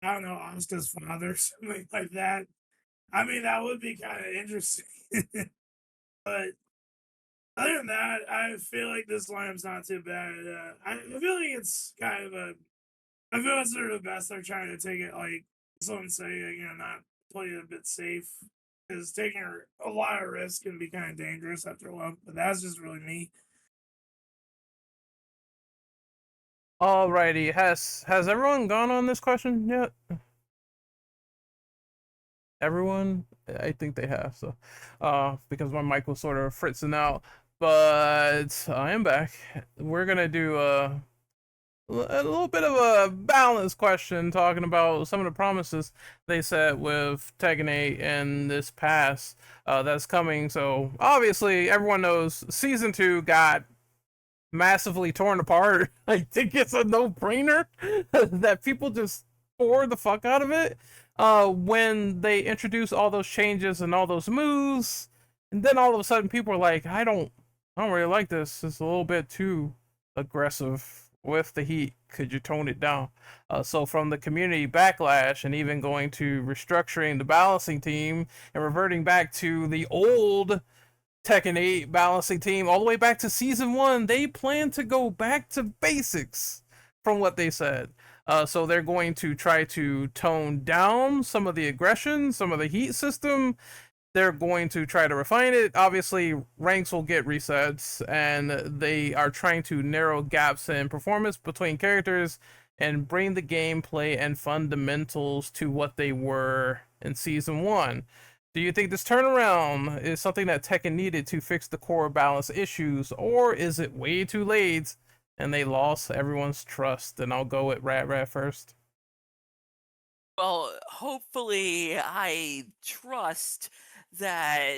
don't know, Asuka's father, something like that. I mean, that would be kind of interesting. But other than that, I feel like this lineup's not too bad. I feel like it's kind of a. I feel it's sort of the best. They're trying to take it like someone say, not play it a bit safe. Because taking a lot of risk can be kind of dangerous after a while. But that's just really me. Alrighty, has everyone gone on this question yet? Everyone? I think they have, so because my mic was sort of fritzing out. But I am back. We're gonna do a little bit of a balanced question talking about some of the promises they set with Tekken 8 and this pass that's coming. So obviously everyone knows season 2 got massively torn apart. I think it's a no-brainer that people just tore the fuck out of it when they introduced all those changes and all those moves, and then all of a sudden people are like, I don't really like this. It's a little bit too aggressive with the heat. Could you tone it down? So from the community backlash and even going to restructuring the balancing team and reverting back to the old Tekken 8 balancing team all the way back to season 1, they plan to go back to basics from what they said. So they're going to try to tone down some of the aggression, some of the heat system. They're going to try to refine it. Obviously, ranks will get resets, and they are trying to narrow gaps in performance between characters and bring the gameplay and fundamentals to what they were in season 1. Do you think this turnaround is something that Tekken needed to fix the core balance issues, or is it way too late and they lost everyone's trust? And I'll go with Rat first. Well, hopefully, I trust that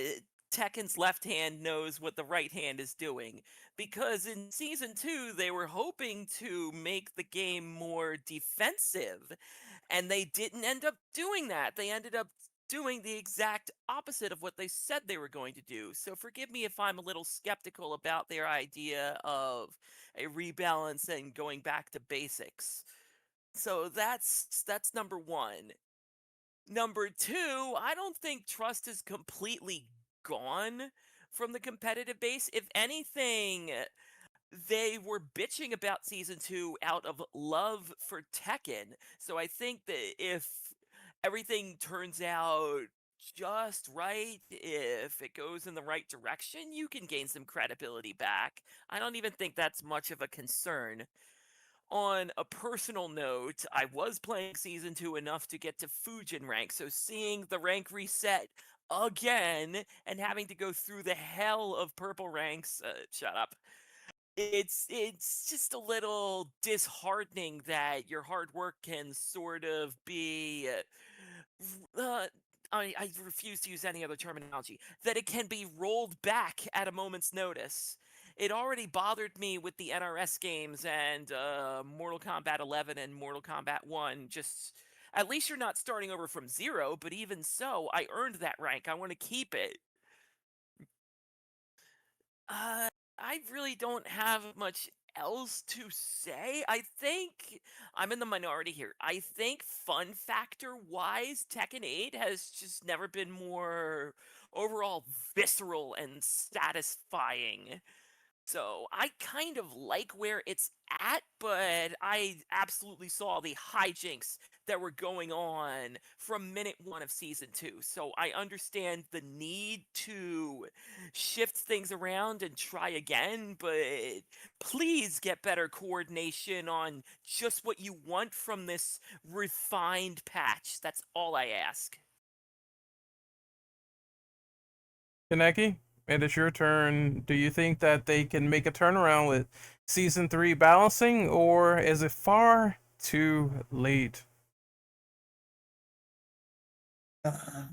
Tekken's left hand knows what the right hand is doing. Because in season 2, they were hoping to make the game more defensive, and they didn't end up doing that. They ended up doing the exact opposite of what they said they were going to do. So forgive me if I'm a little skeptical about their idea of a rebalance and going back to basics. So that's number 1. Number 2, I don't think trust is completely gone from the competitive base. If anything, they were bitching about season 2 out of love for Tekken. So I think that if everything turns out just right, if it goes in the right direction, you can gain some credibility back. I don't even think that's much of a concern. On a personal note, I was playing season 2 enough to get to Fujin rank, so seeing the rank reset again and having to go through the hell of purple ranks, shut up. It's just a little disheartening that your hard work can sort of be I refuse to use any other terminology, that it can be rolled back at a moment's notice. It already bothered me with the NRS games and Mortal Kombat 11 and Mortal Kombat 1. Just, at least you're not starting over from 0, but even so, I earned that rank. I want to keep it. I really don't have much else to say. I think I'm in the minority here. I think fun factor wise, Tekken 8 has just never been more overall visceral and satisfying. So I kind of like where it's at, but I absolutely saw the hijinks that were going on from minute 1 of season 2. So I understand the need to shift things around and try again, but please get better coordination on just what you want from this refined patch. That's all I ask. Kaneki, it is your turn. Do you think that they can make a turnaround with season 3 balancing, or is it far too late?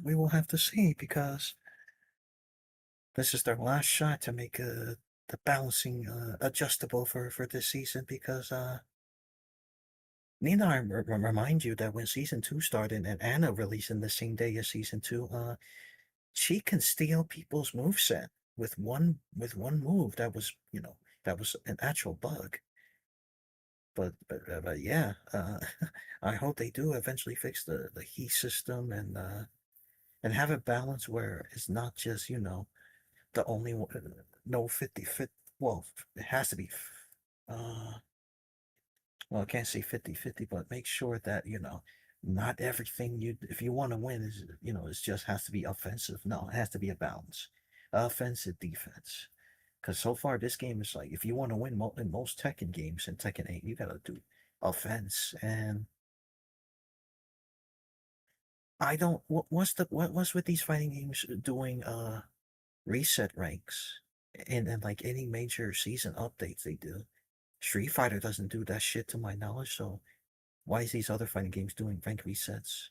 We will have to see, because this is their last shot to make the balancing adjustable for this season, because Nina, I remind you that when season 2 started and Anna released in the same day as season 2, she can steal people's moveset with one move. That was, that was an actual bug. But yeah, I hope they do eventually fix the heat system, and have a balance where it's not just, the only one, no 50-50. Well, it has to be well, I can't say 50-50, but make sure that, not everything if you want to win is, it just has to be offensive. No, it has to be a balance. Offensive, defense. Because so far, this game is like, if you want to win in most Tekken games, in Tekken 8, you gotta do offense. And I don't, what's with these fighting games doing, reset ranks? And like any major season updates they do. Street Fighter doesn't do that shit to my knowledge, so why is these other fighting games doing rank resets?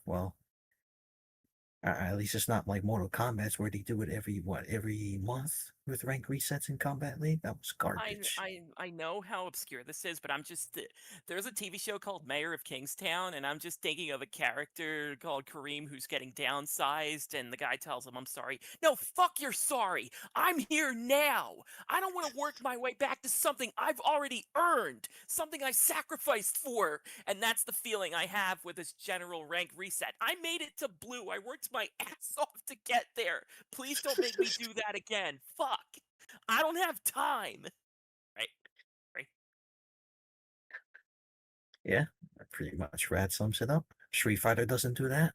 Well, at least it's not like Mortal Kombat's where they do it every month with rank resets in Combat League. That was garbage. I know how obscure this is, but I'm just there's a TV show called Mayor of Kingstown, and I'm just thinking of a character called Kareem who's getting downsized, and the guy tells him, "I'm sorry." No, fuck you're sorry. I'm here now. I don't want to work my way back to something I've already earned, something I sacrificed for, and that's the feeling I have with this general rank reset. I made it to blue. I worked my ass off to get there. Please don't make me do that again. Fuck. I don't have time. Right. Right. Yeah, that pretty much Rad sums it up. Street Fighter doesn't do that.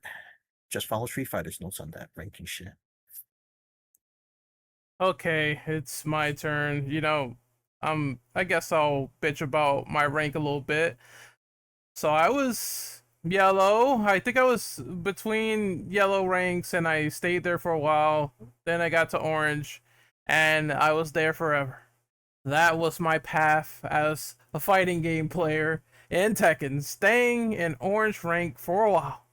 Just follow Street Fighter's notes on that ranking shit. Okay, it's my turn. I guess I'll bitch about my rank a little bit. So I was yellow. I think I was between yellow ranks, and I stayed there for a while. Then I got to orange, and I was there forever. That was my path as a fighting game player in Tekken, staying in orange rank for a while.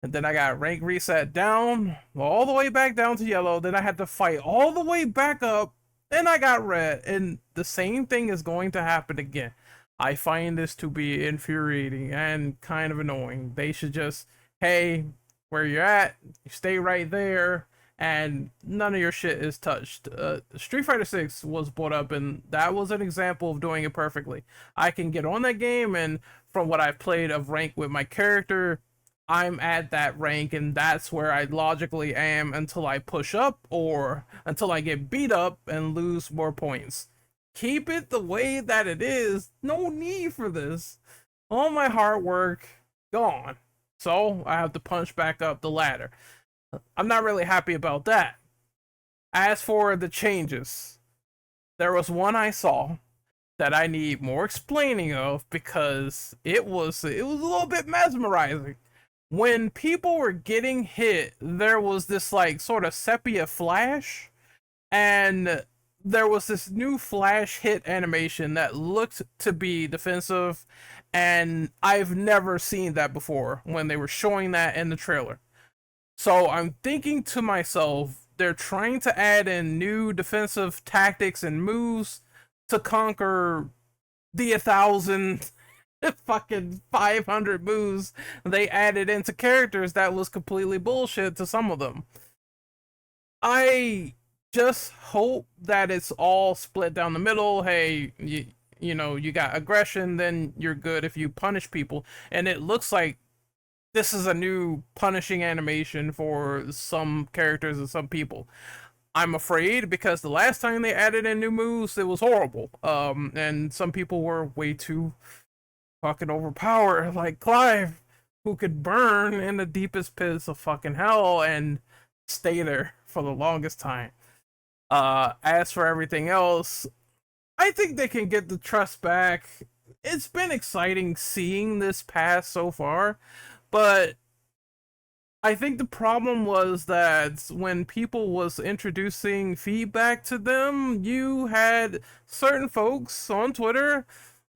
And then I got rank reset down, all the way back down to yellow. Then I had to fight all the way back up. Then I got red. And the same thing is going to happen again. I find this to be infuriating and kind of annoying. They should just, hey, where you're at, you stay right there, and none of your shit is touched. Street Fighter 6 was brought up, and that was an example of doing it perfectly. I can get on that game, and from what I've played of rank with my character, I'm at that rank, and that's where I logically am until I push up or until I get beat up and lose more points. Keep it the way that it is. No need for this. All my hard work gone. So I have to punch back up the ladder. I'm not really happy about that. As for the changes, there was one I saw that I need more explaining of, because it was a little bit mesmerizing. When people were getting hit, there was this like sort of sepia flash, and there was this new flash hit animation that looked to be defensive, and I've never seen that before when they were showing that in the trailer. So I'm thinking to myself, they're trying to add in new defensive tactics and moves to conquer the 1,000 fucking 500 moves they added into characters that was completely bullshit to some of them. I just hope that it's all split down the middle. Hey, you got aggression, then you're good if you punish people. And it looks like this is a new punishing animation for some characters and some people. I'm afraid, because the last time they added in new moves, it was horrible. And some people were way too fucking overpowered, like Clive, who could burn in the deepest pits of fucking hell and stay there for the longest time. As for everything else, I think they can get the trust back. It's been exciting seeing this pass so far, but I think the problem was that when people was introducing feedback to them, you had certain folks on Twitter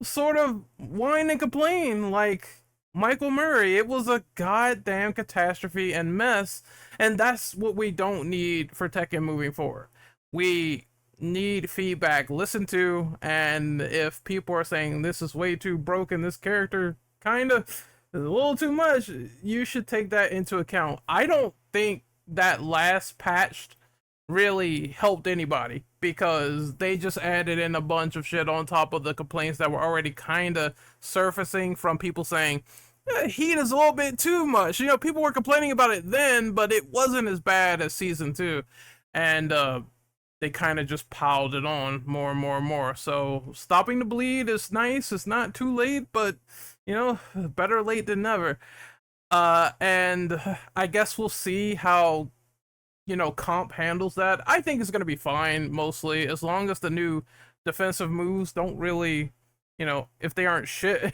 sort of whine and complain like Michael Murray. It was a goddamn catastrophe and mess, and that's what we don't need for Tekken moving forward. We need feedback listened to, and if people are saying this is way too broken, this character kind of a little too much, you should take that into account. I don't think that last patch really helped anybody because they just added in a bunch of shit on top of the complaints that were already kind of surfacing from people saying heat is a little bit too much. You know, people were complaining about it then, but it wasn't as bad as season 2. And they kind of just piled it on more and more and more. So stopping the bleed is nice. It's not too late, but you know, better late than never. And I guess we'll see how, you know, comp handles that. I think it's going to be fine mostly, as long as the new defensive moves don't really, you know, if they aren't shit,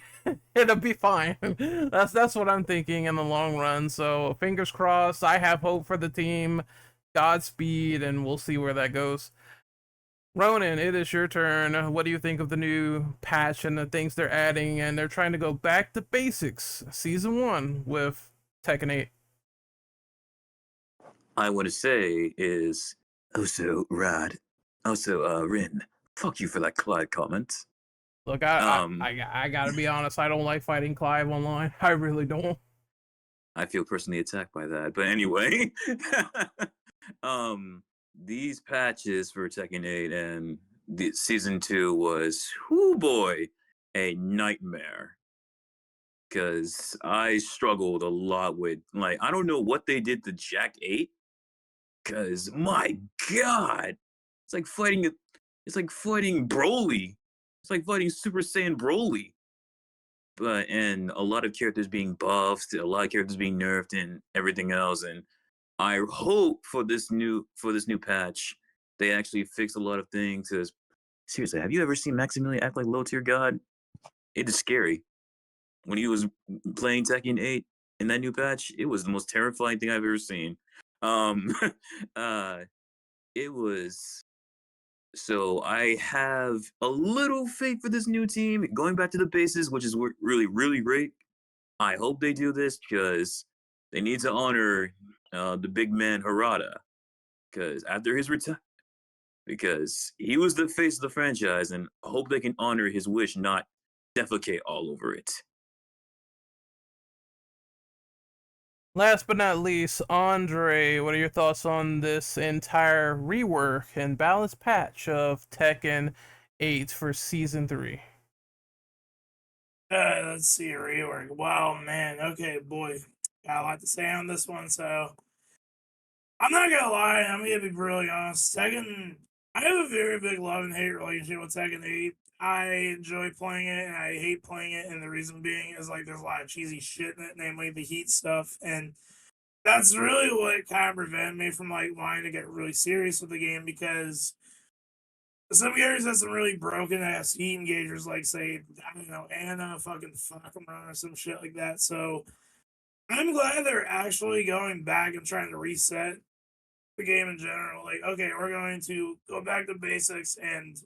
it'll be fine. That's what I'm thinking in the long run. So fingers crossed. I have hope for the team. Godspeed, and we'll see where that goes. Ronan, it is your turn. What do you think of the new patch and the things they're adding? And they're trying to go back to basics, season 1 with Tekken 8. I want to say is also Rod, also Rin. Fuck you for that Clyde comment. Look, I gotta be honest. I don't like fighting Clive online. I really don't. I feel personally attacked by that. But anyway, these patches for Tekken 8 and the season 2 was, whoo boy, a nightmare. Because I struggled a lot with, like, I don't know what they did to Jack 8. Because my God, it's like fighting Broly. It's like fighting Super Saiyan Broly. But and a lot of characters being buffed, a lot of characters being nerfed, and everything else. And I hope for this new patch, they actually fix a lot of things. Because seriously, have you ever seen Maximilian act like low tier god? It is scary. When he was playing Tekken 8 in that new patch, it was the most terrifying thing I've ever seen. It was. So I have a little faith for this new team going back to the bases, which is really, really great. I hope they do this because they need to honor the big man Harada, because after his because he was the face of the franchise, and I hope they can honor his wish, not defecate all over it. Last but not least, Andre, what are your thoughts on this entire rework and balanced patch of Tekken 8 for season 3? Let's see, rework. Wow, man. Okay, boy. Got a lot to say on this one, so I'm not gonna lie, I'm gonna be brutally honest. Tekken, I have a very big love and hate relationship with Tekken 8. I enjoy playing it and I hate playing it, and the reason being is like there's a lot of cheesy shit in it, namely the heat stuff, and that's really what kind of prevented me from like wanting to get really serious with the game, because some characters have some really broken ass heat engagers, like say, I don't know, Anna fucking Fakamon or some shit like that. So I'm glad they're actually going back and trying to reset the game in general. Like, okay, we're going to go back to basics and,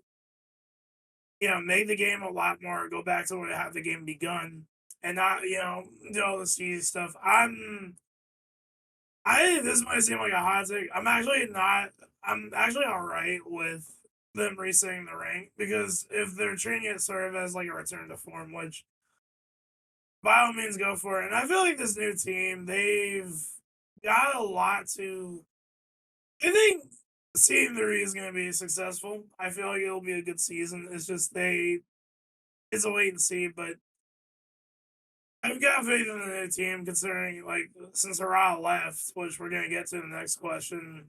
you know, make the game a lot more, go back to what had the game begun, and not, you know, do all this cheesy stuff. This might seem like a hot take. I'm actually all right with them resetting the rank, because if they're treating it sort of as like a return to form, which by all means go for it. And I feel like this new team, they've got a lot to. I think season 3 is going to be successful. I feel like it'll be a good season. It's just it's a wait and see, but I've got faith in the new team, considering, like, since Harada left, which we're going to get to in the next question.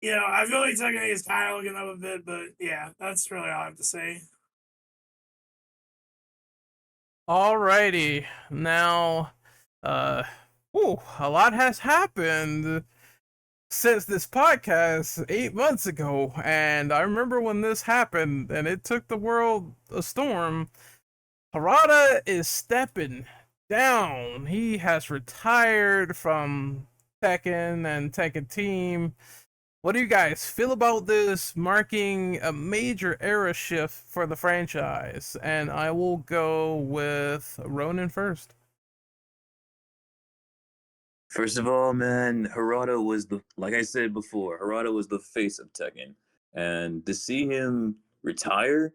You know, I feel like Tekken 8 is kind of looking up a bit, but yeah, that's really all I have to say. Alrighty, now, a lot has happened since this podcast 8 months ago, and I remember when this happened, and it took the world a storm. Harada is stepping down. He has retired from Tekken and Tekken Team. What do you guys feel about this marking a major era shift for the franchise? And I will go with Ronan first. First of all, man, Harada was like I said before, Harada was the face of Tekken. And to see him retire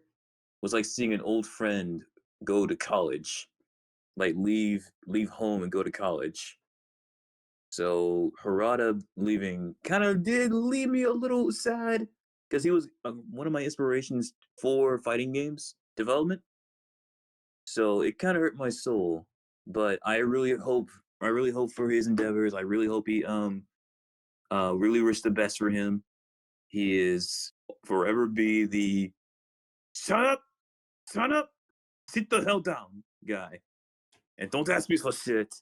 was like seeing an old friend go to college, like leave home and go to college. So Harada leaving kind of did leave me a little sad because he was one of my inspirations for fighting games development. So it kind of hurt my soul, but I really hope for his endeavors. I really hope he really wish the best for him. He is forever be the shut up, sit the hell down guy, and don't ask me for shit.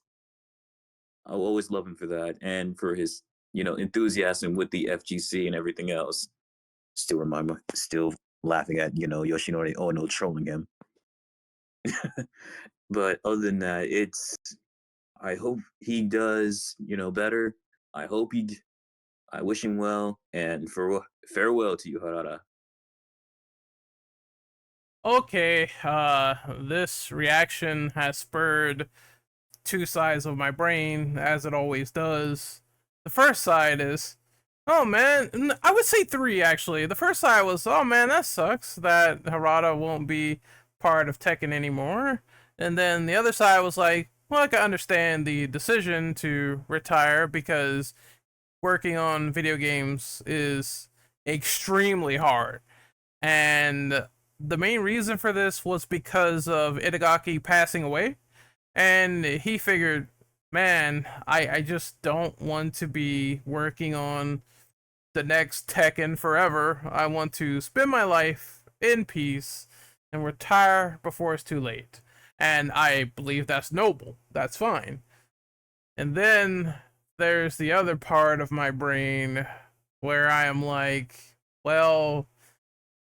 I'll always love him for that and for his enthusiasm with the FGC and everything else. Still laughing at Yoshinori Ono trolling him. But other than that, I hope he does better. I hope I wish him well, and farewell to you, Harada. Okay, this reaction has spurred two sides of my brain, as it always does. The first side is, oh man, I would say three actually. The first side was, oh man, that sucks that Harada won't be part of Tekken anymore. And then the other side was like, well, I can understand the decision to retire because working on video games is extremely hard. And the main reason for this was because of Itagaki passing away. And he figured, man, I just don't want to be working on the next Tekken forever. I want to spend my life in peace and retire before it's too late. And I believe that's noble. That's fine. And then there's the other part of my brain where I am like, well,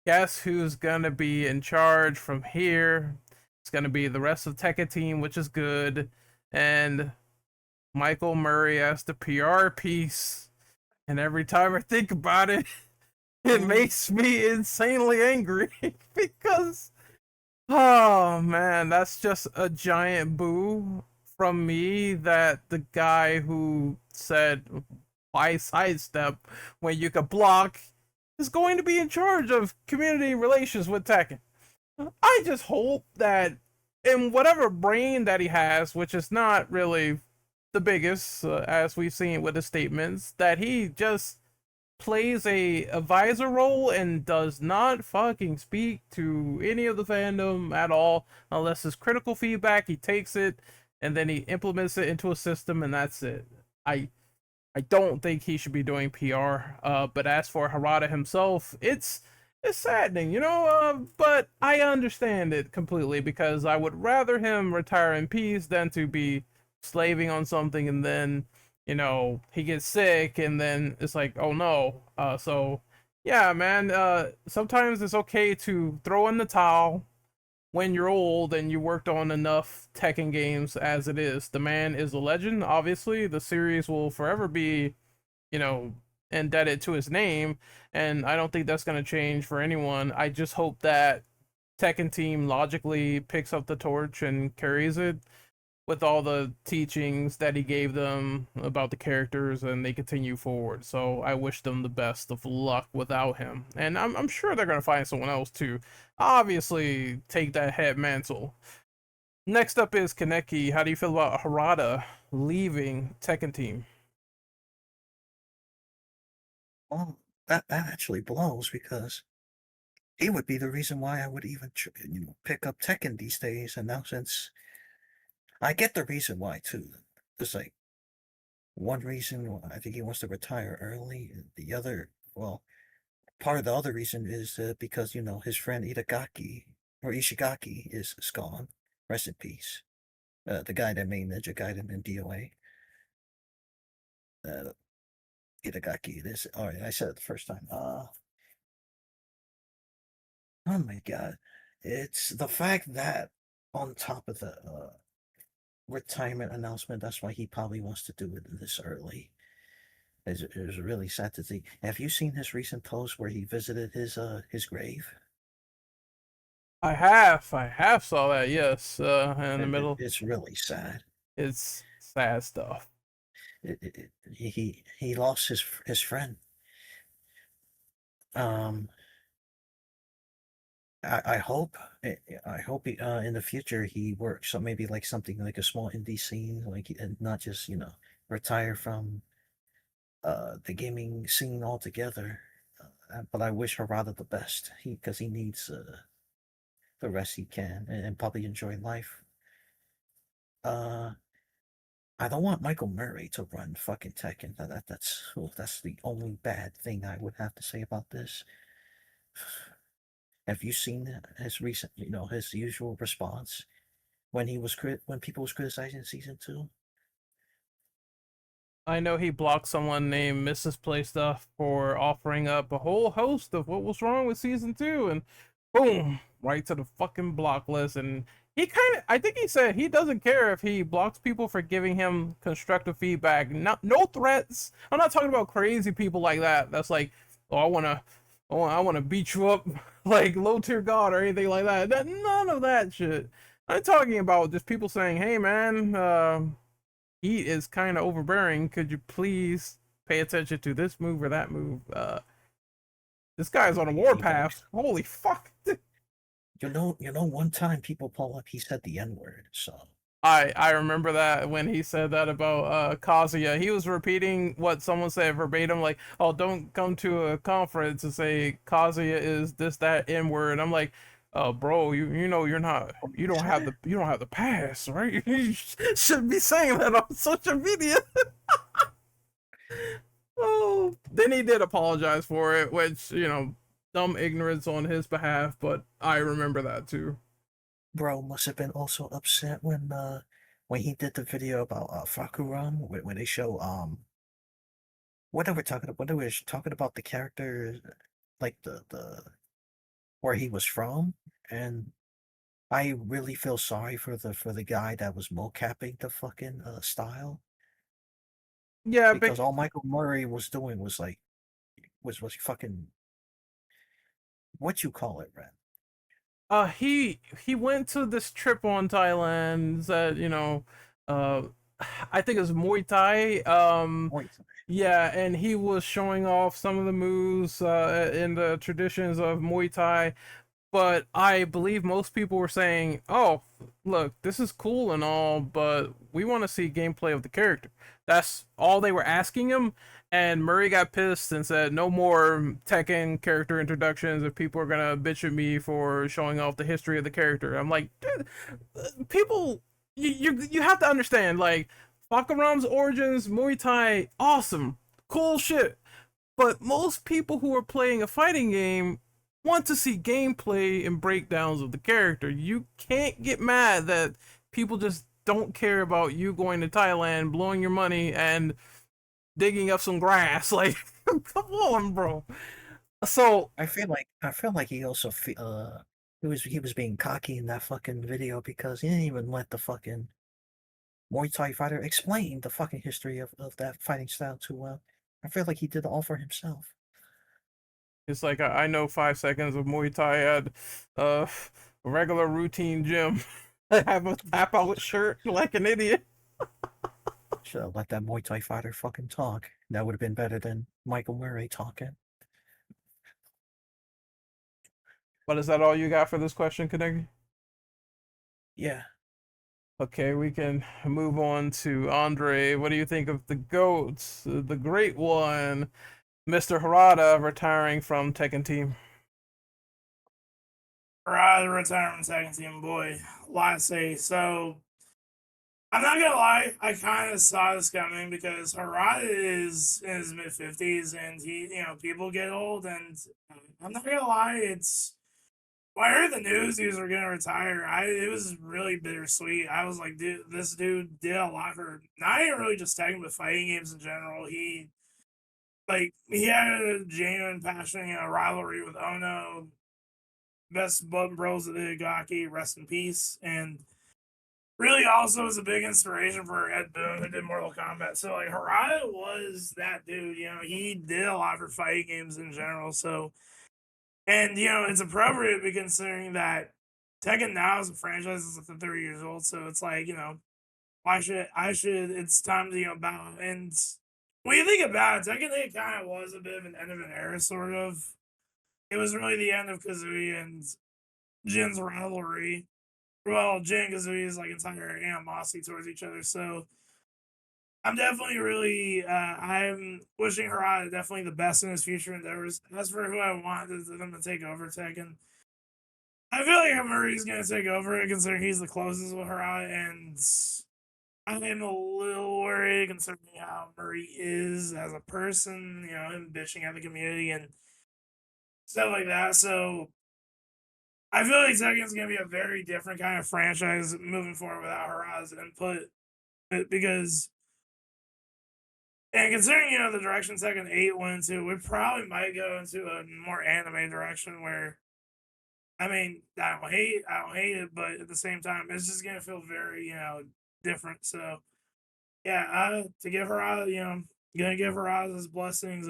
guess who's gonna be in charge from here? It's gonna be the rest of the Tekken team, which is good, and Michael Murray as the PR piece. And every time I think about it, it makes me insanely angry because, oh man, that's just a giant boo from me that the guy who said why sidestep when you could block is going to be in charge of community relations with Tekken. I just hope that in whatever brain that he has, which is not really the biggest, as we've seen with his statements, that he just plays a advisor role and does not fucking speak to any of the fandom at all unless it's critical feedback. He takes it and then he implements it into a system, and that's it. I don't think he should be doing PR. But as for Harada himself, it's saddening, but I understand it completely because I would rather him retire in peace than to be slaving on something and then, he gets sick and then it's like, oh no. So yeah, man, sometimes it's okay to throw in the towel when you're old and you worked on enough Tekken games as it is. The man is a legend, obviously. The series will forever be, you know, indebted to his name, and I don't think that's going to change for anyone. I just hope that Tekken Team logically picks up the torch and carries it with all the teachings that he gave them about the characters, and they continue forward. So I wish them the best of luck without him, and I'm sure they're gonna find someone else to obviously take that head mantle. Next up is Kaneki. How do you feel about Harada leaving Tekken Team? Well, that actually blows because he would be the reason why I would even pick up Tekken these days. And now since I get the reason why too, there's like one reason I think he wants to retire early. The other, well, part of the other reason is because his friend Itagaki or Ishigaki is gone. Rest in peace. The guy that made Ninja Gaiden and DOA. Itagaki. It is. All right, I said it the first time. Oh my god, it's the fact that on top of the retirement announcement. That's why he probably wants to do it this early. It was really sad to see. Have you seen his recent post where he visited his grave? I have saw that. Yes, in the middle. It's really sad. It's sad stuff. He lost his friend. Um, I hope he, in the future he works so maybe like something like a small indie scene, like, and not just retire from the gaming scene altogether. But I wish Harada the best. Because he needs the rest he can, and probably enjoy life. I don't want Michael Murray to run fucking Tekken. That's the only bad thing I would have to say about this. Have you seen his recent, his usual response when when people was criticizing season 2? I know he blocked someone named Mrs. Play Stuff for offering up a whole host of what was wrong with season 2, and boom, right to the fucking block list. And I think he said he doesn't care if he blocks people for giving him constructive feedback. No threats. I'm not talking about crazy people like that. That's like, oh, I wanna beat you up like low tier god or anything like that. None of that shit. I'm talking about just people saying, hey man, he is kind of overbearing. Could you please pay attention to this move or that move? This guy's on a warpath. Holy fuck. One time people pull up, he said the N-word, so. I remember that when he said that about Kazuya. He was repeating what someone said verbatim, like, oh, don't come to a conference and say Kazuya is this, that, N-word. I'm like, bro, you know you don't have the pass, right? You shouldn't be saying that on social media. Oh, then he did apologize for it, which, dumb ignorance on his behalf, but I remember that too. Bro must have been also upset when he did the video about Fakuran, when they show what they were talking about, when they were talking about the character, like the where he was from. And I really feel sorry for the guy that was mocapping the fucking style, Yeah, because all Michael Murray was doing was like was fucking, what you call it, Ren? He went to this trip on Thailand that, uh I think it was Muay Thai. Point. Yeah, and he was showing off some of the moves in the traditions of Muay Thai, but I believe most people were saying, "Oh, look, this is cool and all, but we want to see gameplay of the character." That's all they were asking him, and Murray got pissed and said, "No more Tekken character introductions if people are gonna bitch at me for showing off the history of the character." I'm like, dude, people, you have to understand, like, Fakaram's origins, Muay Thai, awesome, cool shit. But most people who are playing a fighting game want to see gameplay and breakdowns of the character. You can't get mad that people just don't care about you going to Thailand, blowing your money, and digging up some grass. Like, come on, bro. So I feel like he also he was being cocky in that fucking video, because he didn't even let the fucking Muay Thai fighter explain the fucking history of that fighting style too well. I feel like he did it all for himself. it's like I know 5 seconds of Muay Thai at a regular routine gym. I have a tap out shirt like an idiot. Should have let that Muay Thai fighter fucking talk. That would have been better than Michael Murray talking. But is that all you got for this question, Kaneki? Yeah. Okay, we can move on to Andre. What do you think of the GOAT, the great one, Mr. Harada, retiring from Tekken Team? Right, the retirement second team, boy. A lot to say. So, I'm not gonna lie, I kind of saw this coming because Harada is in his mid 50s, and people get old, and I'm not gonna lie, it's. When I heard the news he was gonna retire, it was really bittersweet. I was like, dude, this dude did a lot for not even really just Tekken, but fighting games in general. He had a genuine passion, rivalry with Ono, best bum bros of the Igaki, rest in peace. And really also was a big inspiration for Ed Boon, who did Mortal Kombat. So like Harada was that dude. He did a lot for fighting games in general. So, and it's appropriate considering that Tekken now is a franchise that's 30 years old. So it's like why should I should it's time to bow. And when you think about it, Tekken 8 kind of was a bit of an end of an era, sort of. It was really the end of Kazooie and Jin's rivalry. Well, Jin and Kazooie's like entire animosity towards each other. So I'm definitely really I'm wishing Harada definitely the best in his future endeavors. As for who I want them to take over Tekken, I feel like Murray's gonna take over it considering he's the closest with Harada, and I am a little worried considering how Murray is as a person, him bitching at the community and stuff like that. So I feel like Tekken's gonna be a very different kind of franchise moving forward without Harada's input, because and considering the direction Tekken 8 went into, we probably might go into a more anime direction where I mean I don't hate it, but at the same time it's just gonna feel very different. So yeah, to give Harada gonna give Harada his blessings.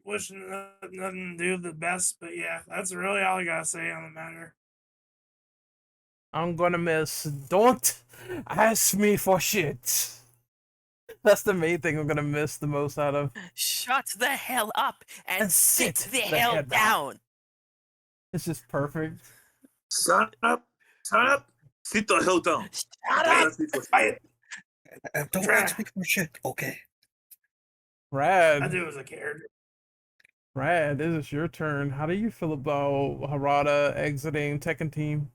Wishing nothing to do the best, but yeah, that's really all I gotta say on the matter. I'm gonna miss. Don't ask me for shit. That's the main thing I'm gonna miss the most out of. Shut the hell up and And sit sit the the hell hell down. It's just perfect. Shut up! Shut up! Sit the hell down. Shut Don't up. ask me for shit. I Don't ask me for shit, okay? That Rad, dude was a character. Rad, this is your turn. How do you feel about Harada exiting Tekken Team?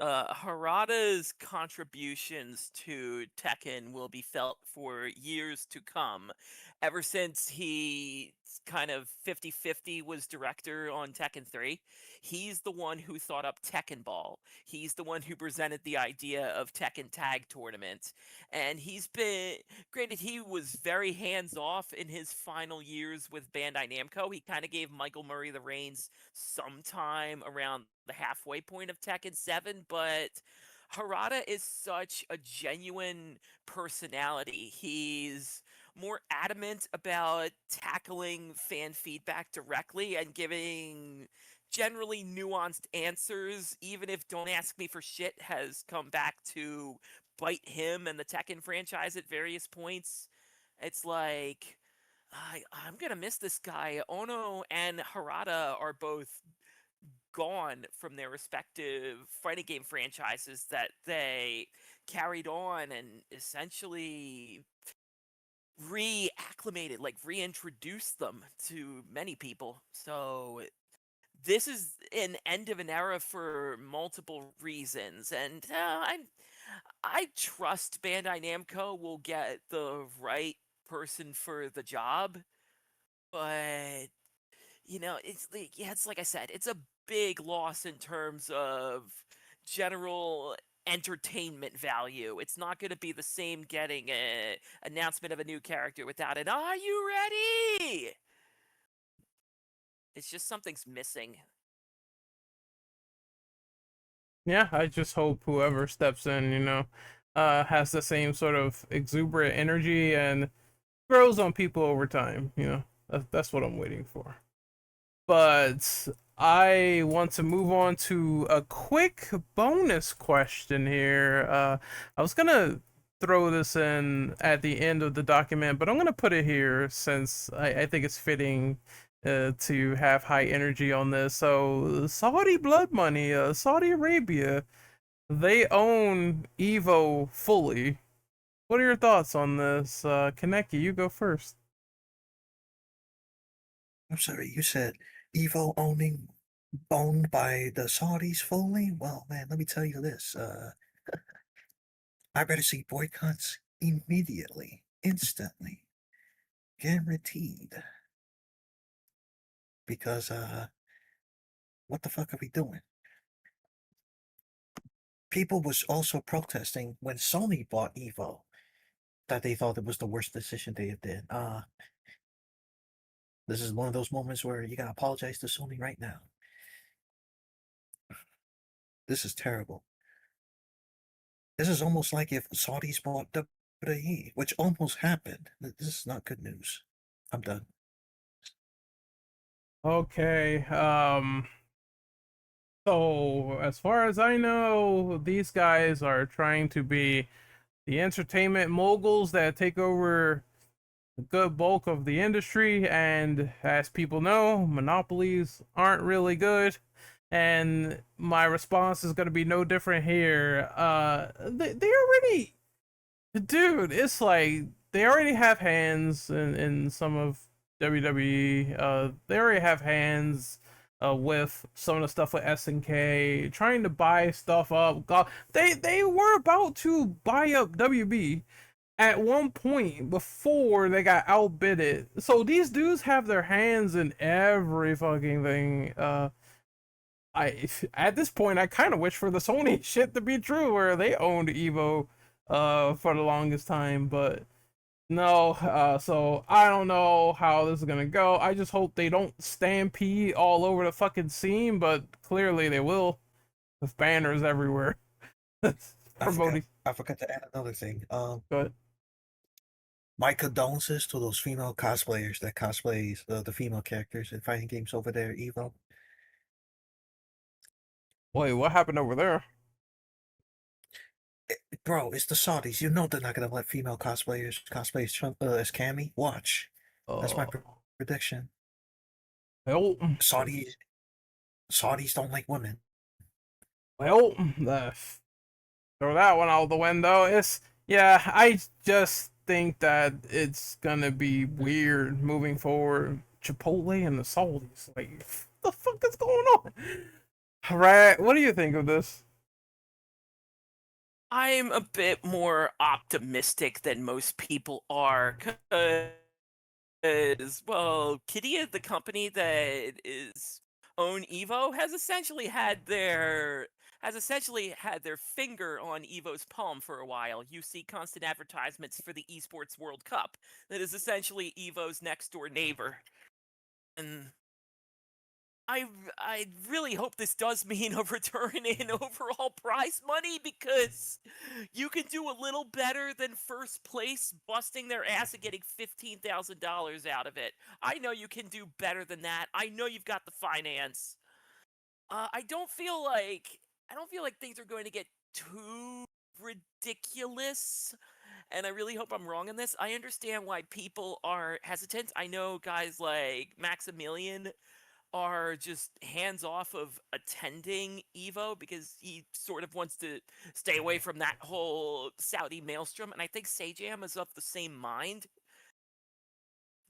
Harada's contributions to Tekken will be felt for years to come. Ever since he kind of 50-50 was director on Tekken 3, he's the one who thought up Tekken Ball. He's the one who presented the idea of Tekken Tag Tournament. And he's been, granted, he was very hands off in his final years with Bandai Namco. He kind of gave Michael Murray the reins sometime around the halfway point of Tekken 7, but Harada is such a genuine personality. He's more adamant about tackling fan feedback directly and giving generally nuanced answers, even if Don't Ask Me for Shit has come back to bite him and the Tekken franchise at various points. It's like, I'm gonna miss this guy. Ono and Harada are both gone from their respective fighting game franchises that they carried on and essentially reacclimated, like reintroduced them to many people. So this is an end of an era for multiple reasons, and I trust Bandai Namco will get the right person for the job, but it's like, yeah, it's like I said, it's a big loss in terms of general entertainment value. It's not going to be the same getting an announcement of a new character without an "Are you ready?" It's just something's missing. Yeah, I just hope whoever steps in, has the same sort of exuberant energy and grows on people over time. That's what I'm waiting for. But I want to move on to a quick bonus question here. I was gonna throw this in at the end of the document, but I'm gonna put it here since I think it's fitting to have high energy on this. So, Saudi blood money, Saudi Arabia, they own Evo fully. What are your thoughts on this? Kaneki, you go first. I'm sorry, you said Evo owned by the Saudis fully? Well, man, let me tell you this. I better see boycotts immediately, instantly, guaranteed. Because what the fuck are we doing? People was also protesting when Sony bought Evo that they thought it was the worst decision they did. This is one of those moments where you gotta apologize to Sony right now. This is terrible. This is almost like if Saudis bought WWE, which almost happened. This is not good news. I'm done. Okay. So as far as I know, these guys are trying to be the entertainment moguls that take over a good bulk of the industry, and as people know, monopolies aren't really good. And my response is gonna be no different here. They already, dude, it's like they already have hands in some of WWE. They already have hands with some of the stuff with SNK, trying to buy stuff up. God, they were about to buy up WB at one point before they got outbidded. So these dudes have their hands in every fucking thing. I at this point I kind of wish for the Sony shit to be true, where they owned Evo for the longest time, but no. So I don't know how this is gonna go. I just hope they don't stampede all over the fucking scene, but clearly they will, with banners everywhere. Promoting. I forgot to add another thing. But My condolences to those female cosplayers that cosplays the female characters in fighting games over there, Evo. wait, what happened over there? Bro, it's the Saudis. You know they're not gonna let female cosplayers cosplay as Cammy. Watch. That's my prediction. Well, Saudis don't like women. well, throw that one out the window. Yeah, I just think that it's gonna be weird moving forward. Chipotle and the Saudis, like, what the fuck is going on? Right? What do you think of this? I'm a bit more optimistic than most people are, because, well, Kidia, the company that is own Evo, has essentially had their finger on Evo's palm for a while. You see constant advertisements for the Esports World Cup that is essentially Evo's next door neighbor. And I really hope this does mean a return in overall prize money, because you can do a little better than first place busting their ass and getting $15,000 out of it. I know you can do better than that. I know you've got the finance. I don't feel like things are going to get too ridiculous. And I really hope I'm wrong on this. I understand why people are hesitant. I know guys like Maximilian are just hands off of attending Evo because he sort of wants to stay away from that whole Saudi maelstrom. And I think Sajam is of the same mind.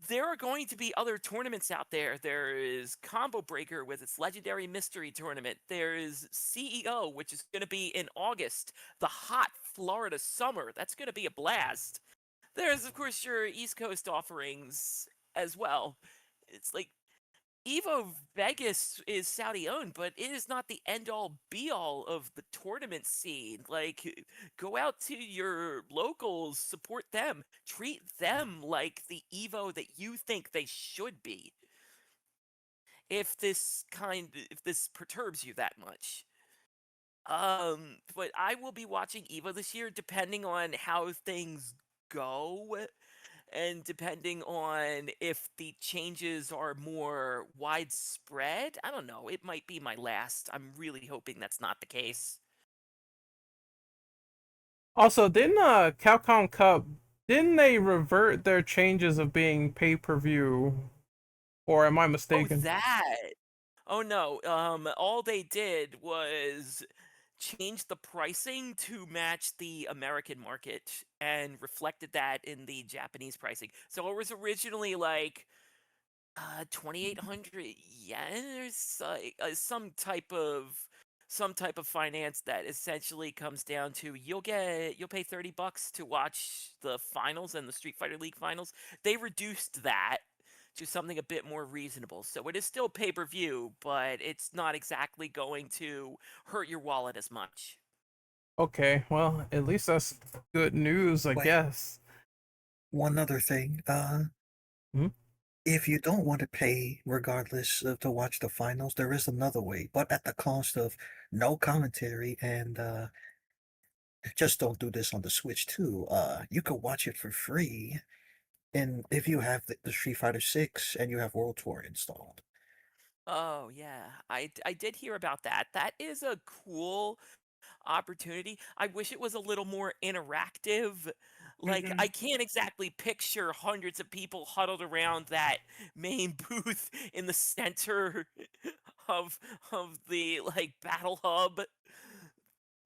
There are going to be other tournaments out there. There is Combo Breaker with its legendary mystery tournament. There is CEO, which is going to be in August, the hot Florida summer. That's going to be a blast. There's, of course, your East Coast offerings as well. It's like Evo Vegas is Saudi owned, but it is not the end all be all of the tournament scene. Like, go out to your locals, support them, treat them like the Evo that you think they should be. If this perturbs you that much. But I will be watching Evo this year depending on how things go. And depending on if the changes are more widespread, I don't know, it might be my last. I'm really hoping that's not the case. Also, didn't Capcom Cup, didn't they revert their changes of being pay-per-view? Or am I Oh, mistaken? that. Oh no, all they did was change the pricing to match the American market and reflected that in the Japanese pricing. So it was originally like 2,800 yen, or some type of finance that essentially comes down to you'll pay $30 to watch the finals and the Street Fighter League finals. They reduced that to something a bit more reasonable. So it is still pay-per-view, but it's not exactly going to hurt your wallet as much. Okay, well, at least that's good news, I Wait. guess. One other thing. Hmm? If you don't want to pay regardless to watch the finals, there is another way, but at the cost of no commentary and just don't do this on the Switch too. You could watch it for free, and if you have the Street Fighter 6 and you have World Tour installed. Oh yeah, I did hear about that. That is a cool opportunity. I wish it was a little more interactive. Like, Mhm. I can't exactly picture hundreds of people huddled around that main booth in the center of the like battle hub.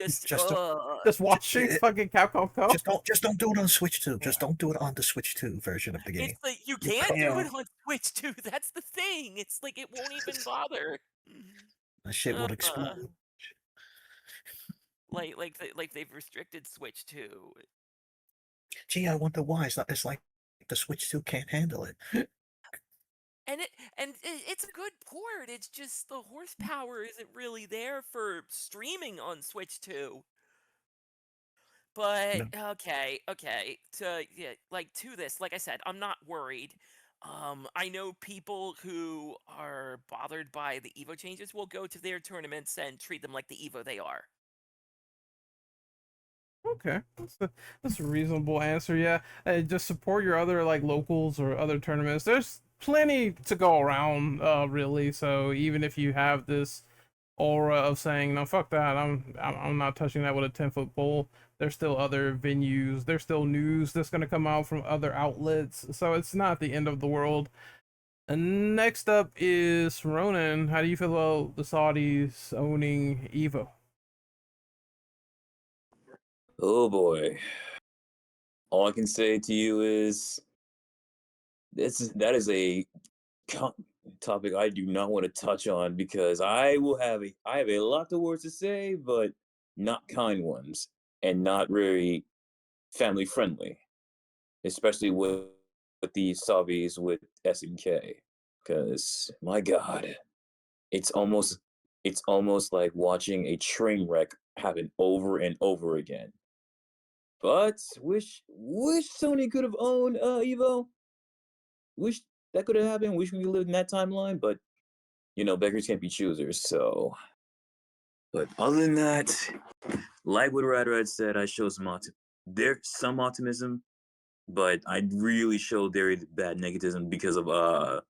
Just Just don't, Just ju- watching ju- fucking Capcom Co. just don't do it on Switch 2. Yeah. Just don't do it on the Switch 2 version of the game. it's like you You can't cut do Yeah. it on Switch too. That's the thing. It's like it won't even bother. that shit would Uh, explode. like they've restricted Switch too. Gee, I wonder why. It's like the Switch 2 can't handle it. It's a good port. It's just the horsepower isn't really there for streaming on Switch 2. But No. okay. To this, like I said, I'm not worried. I know people who are bothered by the Evo changes will go to their tournaments and treat them like the Evo they are. Okay, that's a reasonable answer. Yeah, just support your other like locals or other tournaments. There's plenty to go around, really. So even if you have this aura of saying no, fuck that, I'm not touching that with a 10-foot pole. There's still other venues. There's still news that's gonna come out from other outlets. So it's not the end of the world. And next up is Ronan. How do you feel about the Saudis owning Evo? Oh boy. All I can say to you is that is a co- topic I do not want to touch on because I have a lot of words to say, but not kind ones and not very family friendly, especially with the Savis with SNK. Because my God, it's almost it's almost like watching a train wreck happen over and over again. But wish Sony could have owned Evo. Wish that could have happened. Wish we lived in that timeline. But beggars can't be choosers. So, but other than that, like what Radred said, I showed there's some optimism, but I really showed very bad negativism because of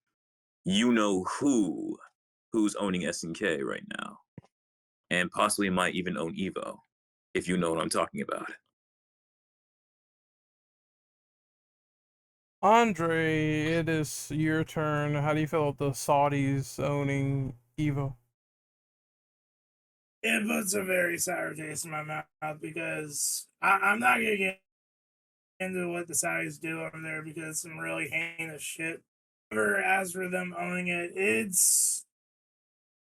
you know who's owning SNK right now, and possibly might even own Evo, if you know what I'm talking about. Andre, it is your turn. How do you feel about the Saudis owning Evo? It puts a very sour taste in my mouth because I'm not gonna get into what the Saudis do over there because it's some really heinous shit. As for them owning it,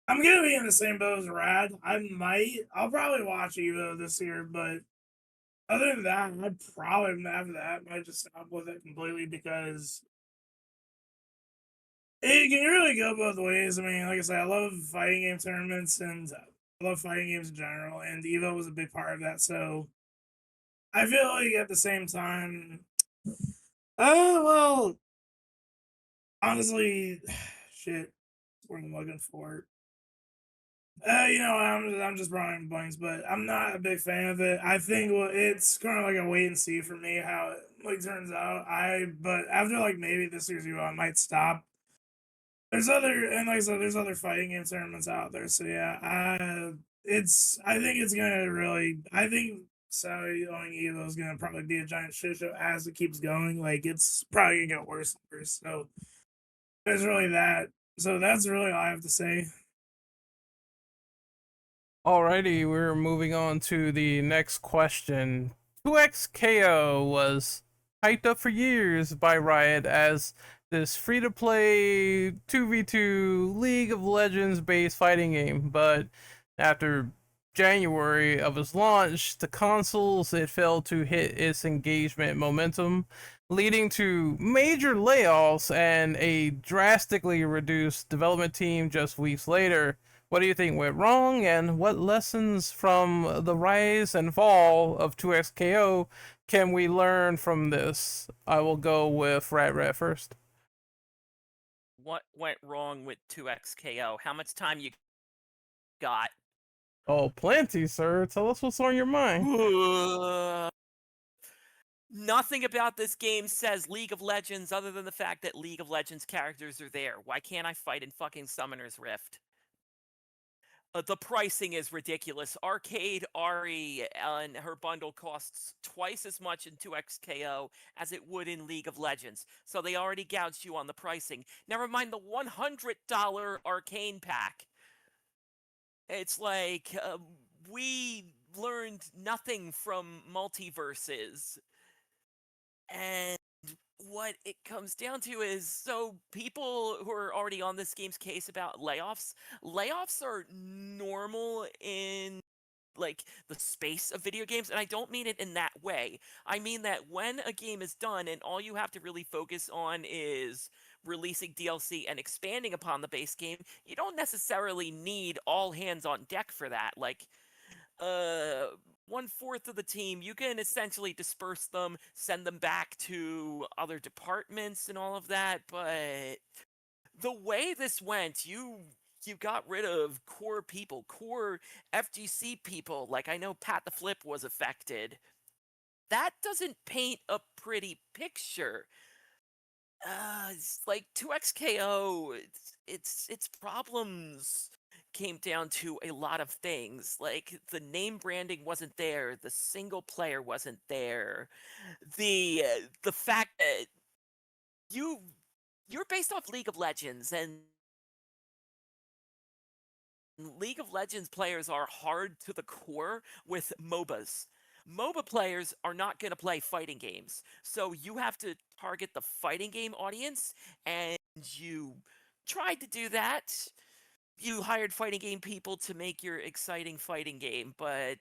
I'm gonna be in the same boat as Rad. I'll probably watch Evo this year, but other than that, I'd probably after that might just stop with it completely because it can really go both ways. I mean, like I said, I love fighting game tournaments and I love fighting games in general, and Evo was a big part of that. So I feel like at the same time, well, honestly, shit, what I'm looking for. I'm just drawing blanks, but I'm not a big fan of it. I think it's kind of like a wait and see for me how it like turns out. But after like maybe this year's Evo, I might stop. Like I said, there's other fighting game tournaments out there. So yeah, I think it's gonna really, I think Saudi owning Evo is gonna probably be a giant shit show as it keeps going. Like it's probably gonna get worse and worse. So there's really that. So that's really all I have to say. Alrighty, we're moving on to the next question. 2XKO was hyped up for years by Riot as this free to play 2v2 League of Legends based fighting game, but after January of its launch to consoles, it failed to hit its engagement momentum, leading to major layoffs and a drastically reduced development team just weeks later. What do you think went wrong, and what lessons from the rise and fall of 2XKO can we learn from this? I will go with Rat first. What went wrong with 2XKO? How much time you got? Oh, plenty, sir. Tell us what's on your mind. Nothing about this game says League of Legends other than the fact that League of Legends characters are there. Why can't I fight in fucking Summoner's Rift? The pricing is ridiculous. Arcade Ari and her bundle costs twice as much in 2XKO as it would in League of Legends. So they already gouged you on the pricing. Never mind the $100 Arcane pack. It's like, we learned nothing from multiverses. And what it comes down to is, so people who are already on this game's case about layoffs are normal in like the space of video games, and I don't mean it in that way. I mean that when a game is done and all you have to really focus on is releasing DLC and expanding upon the base game, you don't necessarily need all hands on deck for that. Like, uh 1/4 of the team, you can essentially disperse them, send them back to other departments and all of that, but the way this went, you got rid of core people, core FGC people. Like, I know Pat the Flip was affected. That doesn't paint a pretty picture. It's like 2XKO, its problems came down to a lot of things. Like, the name branding wasn't there, the single player wasn't there, the fact that you're based off League of Legends, and League of Legends players are hard to the core with MOBAs. MOBA players are not going to play fighting games. So you have to target the fighting game audience, and you tried to do that. You hired fighting game people to make your exciting fighting game, but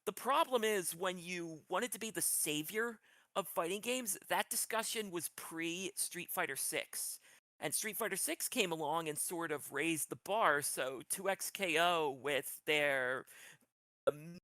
the problem is when you wanted to be the savior of fighting games, that discussion was pre Street Fighter 6. And Street Fighter 6 came along and sort of raised the bar, so 2XKO with their um,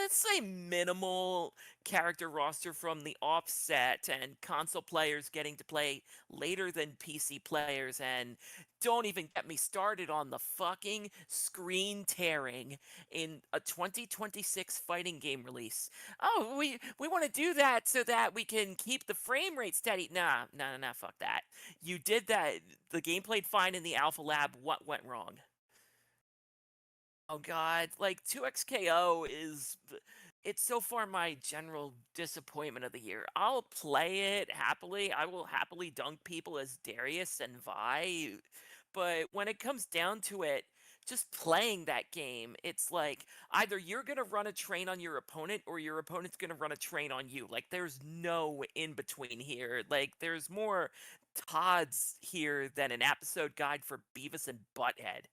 let's say minimal character roster from the offset, and console players getting to play later than PC players, and don't even get me started on the fucking screen tearing in a 2026 fighting game release. Oh, we want to do that so that we can keep the frame rate steady. Nah, fuck that. You did that. The game played fine in the alpha lab. What went wrong? Oh god, like 2XKO it's so far my general disappointment of the year. I'll play it happily. I will happily dunk people as Darius and Vi, but when it comes down to it, just playing that game, it's like either you're going to run a train on your opponent or your opponent's going to run a train on you. Like, there's no in between here. Like, there's more Todd's here than an episode guide for Beavis and Butthead.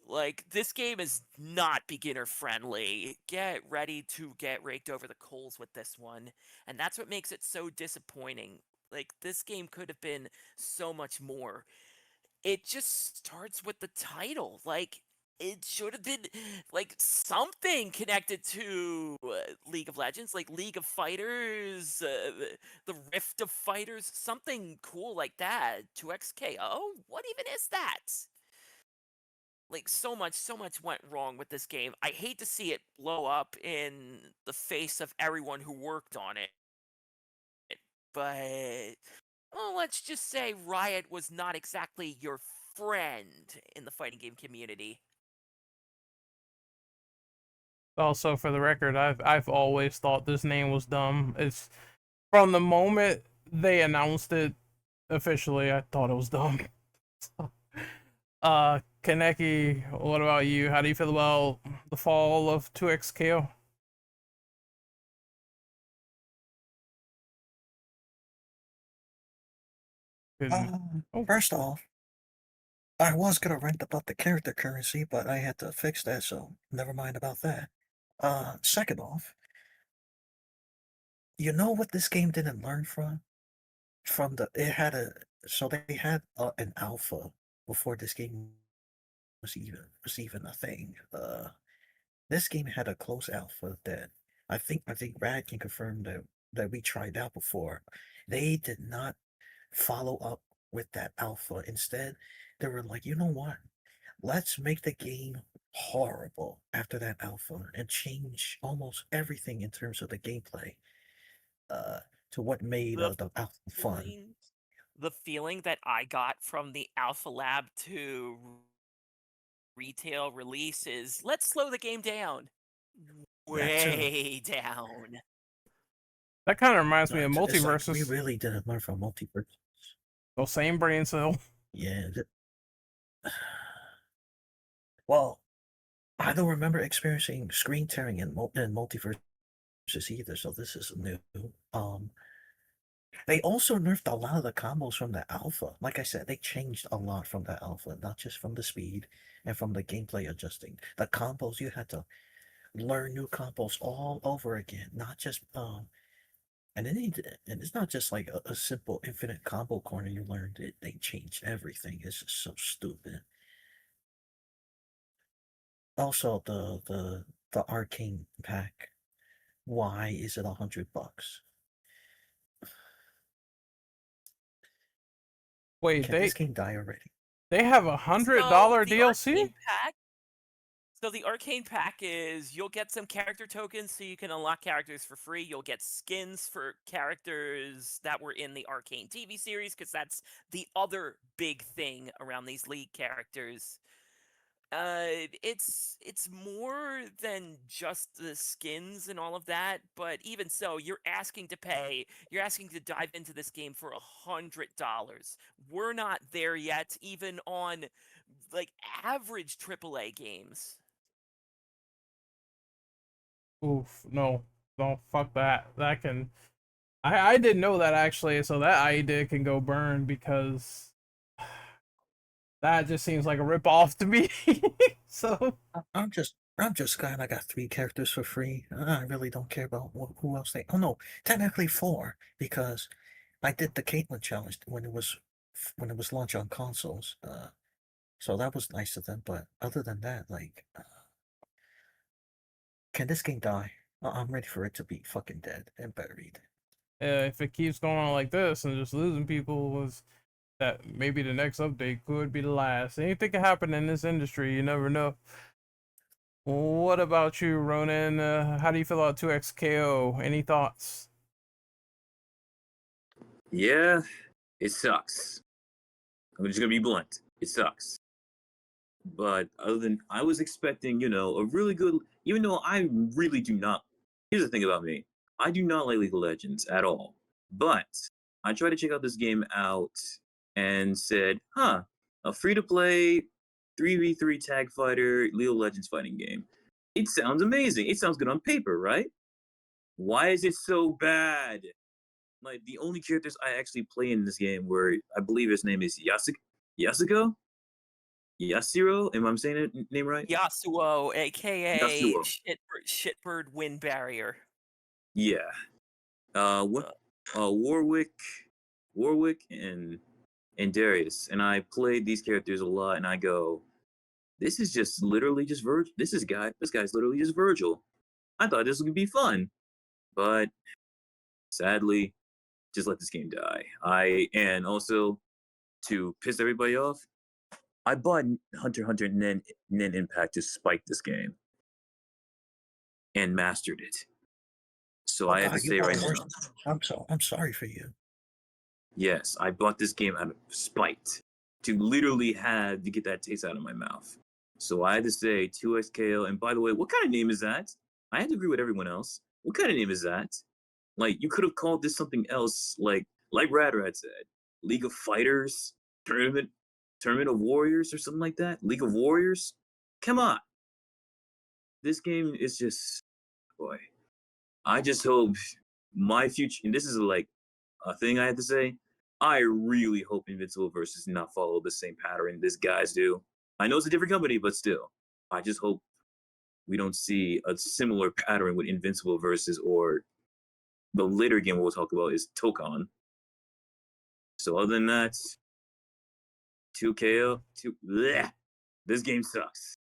Like, this game is not beginner friendly. Get ready to get raked over the coals with this one. And that's what makes it so disappointing. Like, this game could have been so much more. It just starts with the title. Like, it should have been, like, something connected to League of Legends, like League of Fighters, the Rift of Fighters, something cool like that. 2XKO? What even is that? Like, so much went wrong with this game. I hate to see it blow up in the face of everyone who worked on it, but well, let's just say Riot was not exactly your friend in the fighting game community. Also, for the record, I've always thought this name was dumb. It's from the moment they announced it officially, I thought it was dumb. Kaneki, what about you? How do you feel about the fall of 2XKO? First off, I was gonna rant about the character currency, but I had to fix that, so never mind about that. Second off, you know what this game didn't learn from? From the it had a so they had an alpha before this game was even a thing. This game had a close alpha that I think Rad can confirm that we tried out before. They did not follow up with that alpha. Instead, they were like, you know what? Let's make the game horrible after that alpha and changed almost everything in terms of the gameplay. To what made The the alpha fun. feeling, the feeling that I got from the Alpha Lab to retail release is let's slow the game down. That too. Way down. That kind of reminds me of It's like we multiverses. really didn't learn from multiverse. The same brain cell. Yeah. Well, I don't remember experiencing screen tearing in multiverses either, so this is new. They also nerfed a lot of the combos from the alpha. Like I said, they changed a lot from the alpha, not just from the speed and from the gameplay adjusting. The combos, you had to learn new combos all over again, not just and it's not just like a simple infinite combo corner you learned. They changed everything. It's just so stupid. Also, the arcane pack. Why is it $100? Wait, Can this game die already? they have $100 The DLC? Arcane Pack. So the Arcane Pack is you'll get some character tokens so you can unlock characters for free. You'll get skins for characters that were in the Arcane TV series because that's the other big thing around these League characters. It's more than just the skins and all of that, but even so, you're asking to dive into this game for $100. We're not there yet, even on like average AAA games. Oof, no. No, fuck that. That can... I didn't know that actually, so that idea can go burn because that just seems like a ripoff to me. So I'm just glad I got 3 characters for free. I really don't care about who else they. Oh no, technically 4 because I did the Caitlyn challenge when it was launched on consoles. So that was nice of them. But other than that, like, can this game die? I'm ready for it to be fucking dead and buried. if it keeps going on like this and just losing people, was that maybe the next update could be the last. Anything can happen in this industry. You never know. What about you, Ronan? How do you feel about 2XKO? Any thoughts? Yeah, it sucks. I'm just gonna be blunt. It sucks. But other than I was expecting, a really good. Even though I really do not. Here's the thing about me. I do not like League of Legends at all. But I tried to check out this game out and said, "Huh, a free-to-play 3v3 tag fighter League of Legends fighting game. It sounds amazing. It sounds good on paper, right? Why is it so bad?" Like the only characters I actually play in this game were I believe his name is Yasuko? Yasiro? Am I saying it name right? Yasuo, aka Yasuo. Shitbird Wind Barrier. Yeah. What Warwick and Darius. And I played these characters a lot and I go, this is just literally just Virgil. This guy's literally just Virgil. I thought this would be fun. But sadly, just let this game die. And also to piss everybody off, I bought Hunter x Hunter Nen Impact to spike this game and mastered it. So Oh I have to God, you say got right worse. now, I'm sorry for you. yes, I bought this game out of spite to literally have to get that taste out of my mouth. So I had to say 2XKO. And by the way, what kind of name is that? I had to agree with everyone else. What kind of name is that? Like you could have called this something else, like Radrat said, League of Fighters, Tournament of Warriors, or something like that. League of Warriors. Come on, this game is just boy. I just hope my future, and this is like a thing I have to say. I really hope Invincible versus not follow the same pattern this guys do. I know it's a different company, but still, I just hope we don't see a similar pattern with Invincible versus or the later game we'll talk about is Tokon. So other than that, 2KO, this game sucks.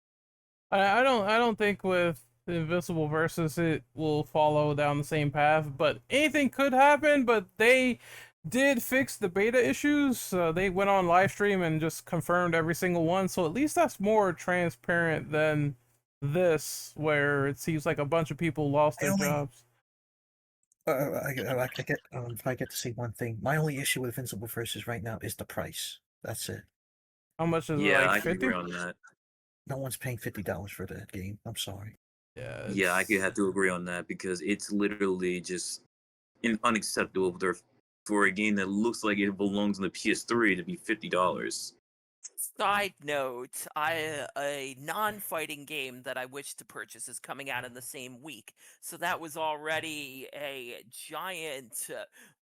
I don't think with Invincible versus it will follow down the same path, but anything could happen. But they did fix the beta issues. They went on live stream and just confirmed every single one. So at least that's more transparent than this, where it seems like a bunch of people lost I their only jobs. I get if I get to say one thing, my only issue with Invincible Versus right now is the price. That's it. How much is it? Yeah, Like I can 50? agree on that. No one's paying $50 for that game. I'm sorry. Yeah, Yeah, I could it's... have to agree on that because it's literally just unacceptable for a game that looks like it belongs on the PS3 to be $50. Side note, a non-fighting game that I wish to purchase is coming out in the same week. So that was already a giant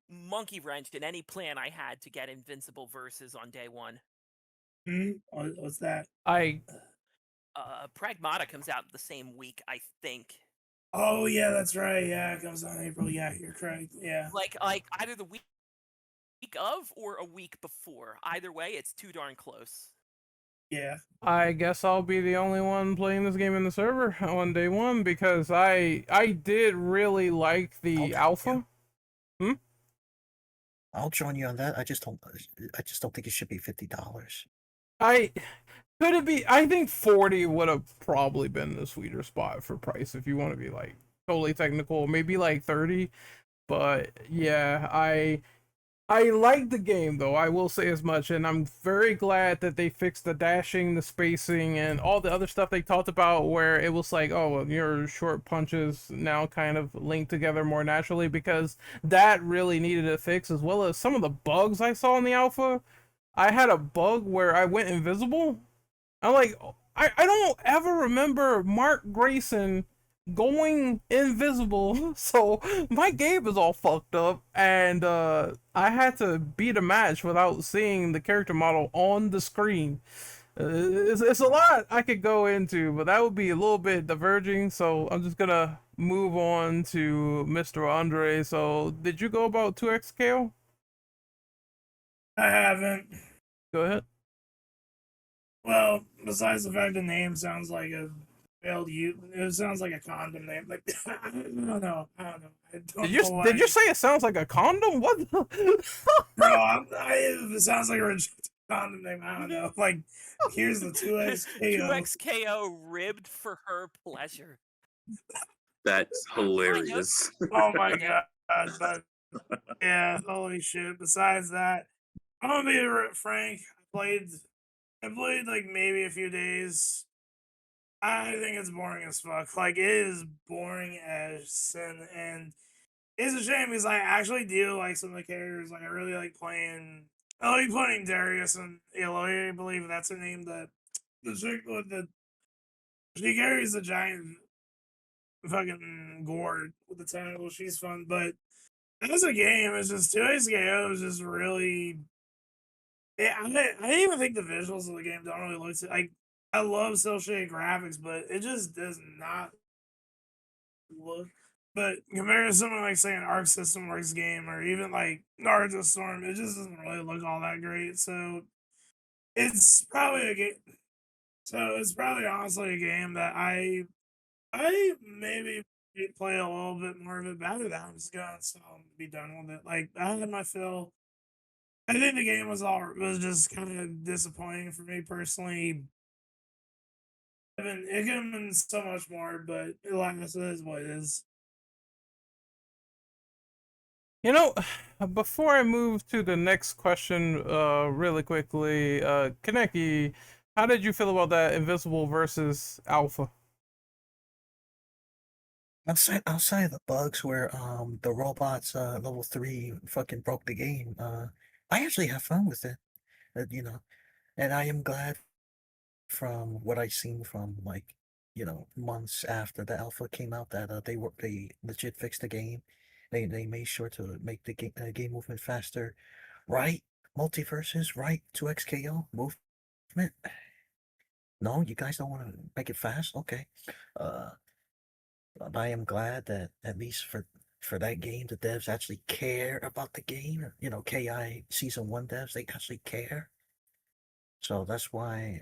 monkey wrench in any plan I had to get Invincible Versus on day one. What's that? I Pragmata comes out the same week, I think. Oh yeah, that's right. Yeah, it comes out in April. Yeah, you're correct. Yeah. Like either the week of or a week before. Either way, it's too darn close. Yeah. I guess I'll be the only one playing this game in the server on day one because I did really like the I'll alpha. I'll join you on that. I just don't think it should be $50. I could it be? I think 40 would have probably been the sweeter spot for price if you want to be like totally technical. Maybe like 30, but yeah, I like the game though. I will say as much, and I'm very glad that they fixed the dashing, the spacing, and all the other stuff they talked about. Where it was like, oh, well, your short punches now kind of link together more naturally because that really needed a fix, as well as some of the bugs I saw in the alpha. I had a bug where I went invisible. I'm like, I don't ever remember Mark Grayson going invisible, so my game is all fucked up, and I had to beat a match without seeing the character model on the screen. It's a lot I could go into, but that would be a little bit diverging, so I'm just gonna move on to Mr. Andre. So, did you go about 2XKO? I haven't. Go ahead. Well, besides the fact the name sounds like a failed you, it sounds like a condom name. Like I don't know. I don't know. I don't know why. Did you say it sounds like a condom? What the? No, it sounds like a rejected condom name. I don't know. Like, here's the 2XKO. 2XKO ribbed for her pleasure. That's hilarious. Oh my god. But yeah, holy shit. Besides that, I'm gonna be frank. I played like maybe a few days. I think it's boring as fuck. Like, it is boring as sin, and it's a shame because I actually do like some of the characters. Like, I really like playing. I like playing Darius and Eloy. I believe that's her name. The chick with the she carries the giant fucking gourd with the tentacle. She's fun, but as a game, it's just 2XKO is just really. Yeah, I even think the visuals of the game don't really look like. I love cel shaded graphics, but it just does not look. But compared to something like, say, an Arc System Works game or even like Naruto Storm, it just doesn't really look all that great. So it's probably a game. So it's probably honestly a game that I maybe play a little bit more of it. But after that, I'm just gonna be done with it. Like, I had my fill. I think the game was just kind of disappointing for me personally. It could have been so much more, but like I said, it is what it is. You know, before I move to the next question, really quickly, Kaneki, how did you feel about that Invincible versus Alpha? Outside of the bugs where the robots level 3 fucking broke the game, I actually have fun with it. You know, and I am glad from what I've seen from like, months after the alpha came out that they legit fixed the game. They made sure to make the game movement faster. Right? Multiverses, right? 2XKO movement. No, you guys don't want to make it fast? Okay. Uh but I am glad that at least for that game, the devs actually care about the game. KI Season 1 devs, they actually care. So that's why,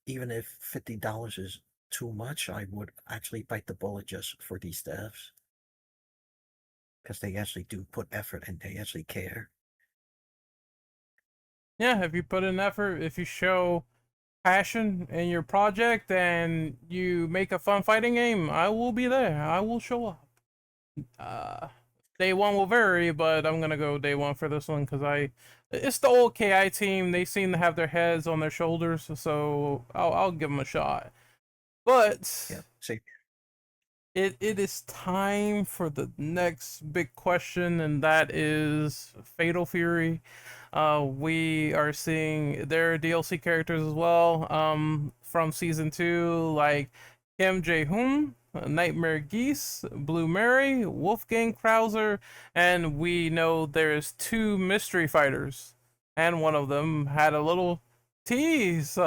even if $50 is too much, I would actually bite the bullet just for these devs. Because they actually do put effort and they actually care. Yeah, if you put in effort, if you show passion in your project and you make a fun fighting game, I will be there. I will show up. Uh, Day one will vary, but I'm gonna go day one for this one because it's the old KI team. They seem to have their heads on their shoulders, so I'll give them a shot. But Yeah, same. it is time for the next big question, and that is Fatal Fury. We are seeing their DLC characters as well. From season 2, like Kim Jae Hoon, Nightmare Geese, Blue Mary, Wolfgang Krauser, and we know there's 2 mystery fighters, and one of them had a little tease.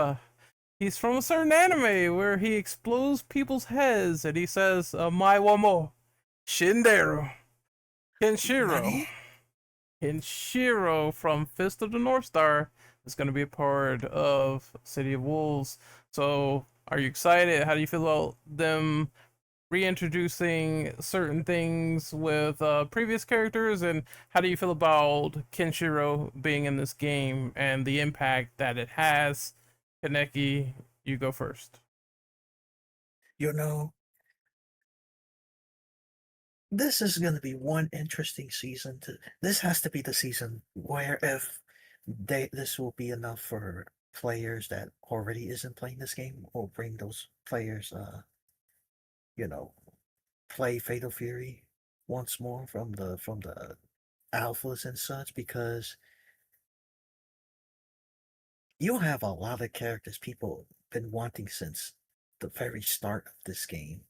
He's from a certain anime where he explodes people's heads and he says, "My wamo, Shindero, Kenshiro." Nani? Kenshiro from Fist of the North Star is going to be a part of City of Wolves. So, are you excited? How do you feel about them reintroducing certain things with previous characters? And how do you feel about Kenshiro being in this game and the impact that it has? Kaneki, you go first. You know, this is going to be one interesting season. This has to be the season where if this will be enough for players that already isn't playing this game, or bring those players, you know, play Fatal Fury once more from the alphas and such, because you'll have a lot of characters people been wanting since the very start of this game.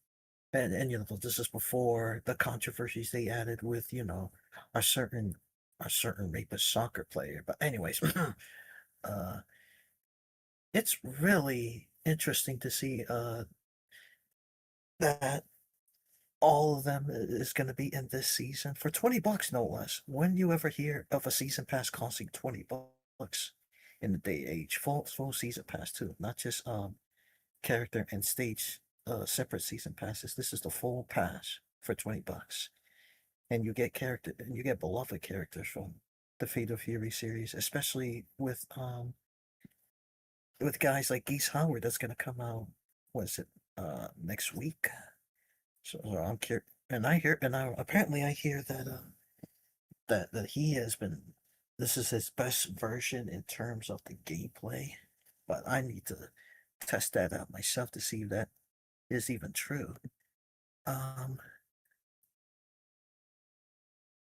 And you know, this is before the controversies they added with, you know, a certain a certain rapist soccer player. But anyways, uh it's really interesting to see that all of them is going to be in this season for $20, no less. When you ever hear of a season pass costing $20 in the day age, full season pass too, not just character and stage separate season passes. This is the full pass for $20, and you get character and you get beloved characters from the Fate of Fury series, especially with guys like Geese Howard that's going to come out. What is it? Next week. So I'm curious, and apparently I hear that that he has been. This is his best version in terms of the gameplay, but I need to test that out myself to see if that is even true. Um,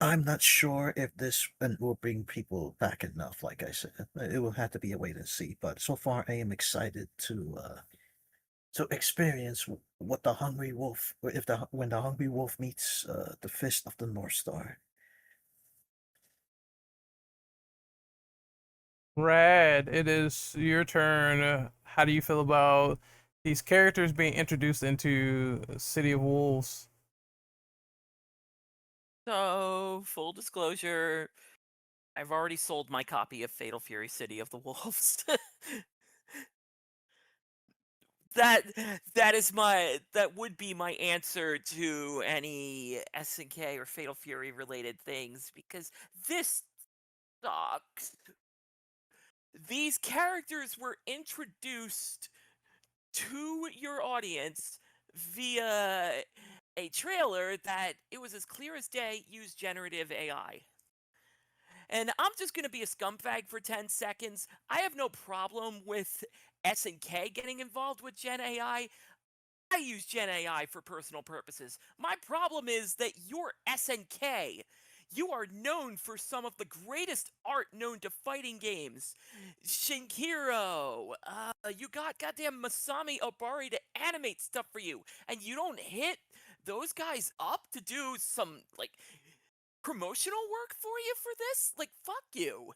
I'm not sure if this will bring people back enough. Like I said, it will have to be a wait and see. But so far, I am excited to experience what the Hungry Wolf, if the when the Hungry Wolf meets the Fist of the North Star. Rad, it is your turn. How do you feel about these characters being introduced into City of Wolves? So, full disclosure, I've already sold my copy of Fatal Fury City of the Wolves. that that would be my answer to any SNK or Fatal Fury related things, because this sucks. These characters were introduced to your audience via a trailer that it was as clear as day used generative AI. And I'm just going to be a scumbag for 10 seconds. I have no problem with SNK getting involved with Gen AI. I use Gen AI for personal purposes. My problem is that you're SNK. You are known for some of the greatest art known to fighting games. Shinkiro, you got goddamn Masami Obari to animate stuff for you, and you don't hit those guys up to do some, like, promotional work for you for this? Like, fuck you.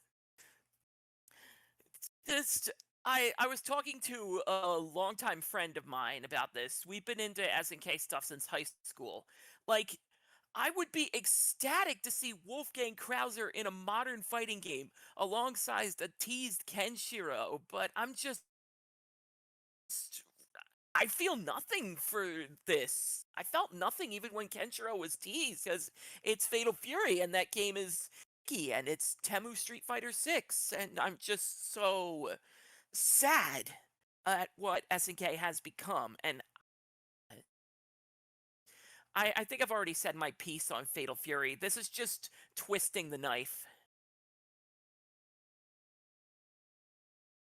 Just I was talking to a longtime friend of mine about this. We've been into SNK stuff since high school. Like, I would be ecstatic to see Wolfgang Krauser in a modern fighting game alongside a teased Kenshiro, but I feel nothing for this. I felt nothing even when Kenshiro was teased, because it's Fatal Fury and that game is and it's Temu Street Fighter 6, and I'm just so sad at what SNK has become. And I think I've already said my piece on Fatal Fury. This is just twisting the knife.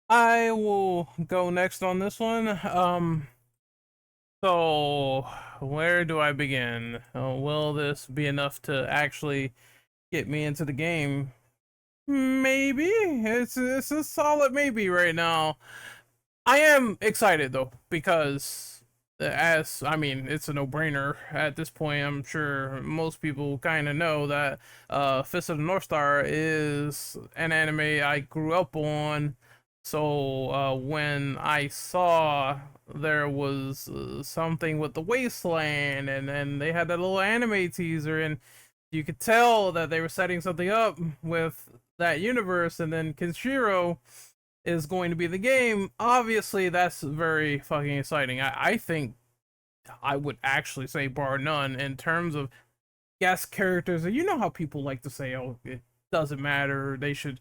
I will go next on this one. So where do I begin? Will this be enough to actually get me into the game? Maybe. It's a solid maybe right now. I am excited though, because as I mean, it's a no-brainer at this point. I'm sure most people kind of know that Fist of the North Star is an anime I grew up on. So when I saw there was something with the Wasteland, and then they had that little anime teaser, and you could tell that they were setting something up with that universe, and then Kenshiro is going to be the game. Obviously, that's very fucking exciting. I think I would actually say, bar none, in terms of guest characters. And you know how people like to say, oh, it doesn't matter, they should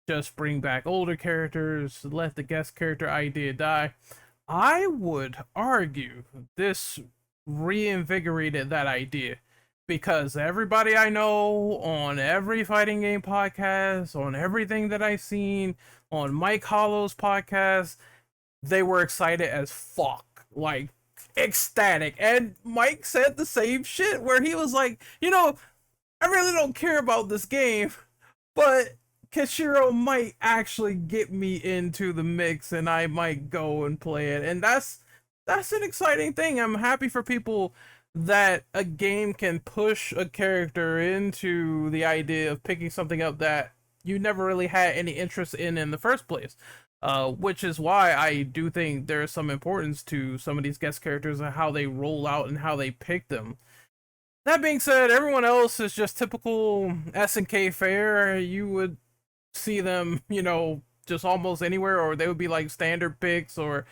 just bring back older characters, let the guest character idea die. I would argue this reinvigorated that idea, because everybody I know on every fighting game podcast, on everything that I've seen, on Mike Hollow's podcast, they were excited as fuck. Like, ecstatic. And Mike said the same shit, where he was like, I really don't care about this game, but Kenshiro might actually get me into the mix, and I might go and play it. And that's an exciting thing. I'm happy for people that a game can push a character into the idea of picking something up that you never really had any interest in the first place. Which is why I do think there's some importance to some of these guest characters and how they roll out and how they pick them. That being said, everyone else is just typical SNK fare. You would see them, just almost anywhere, or they would be like standard picks or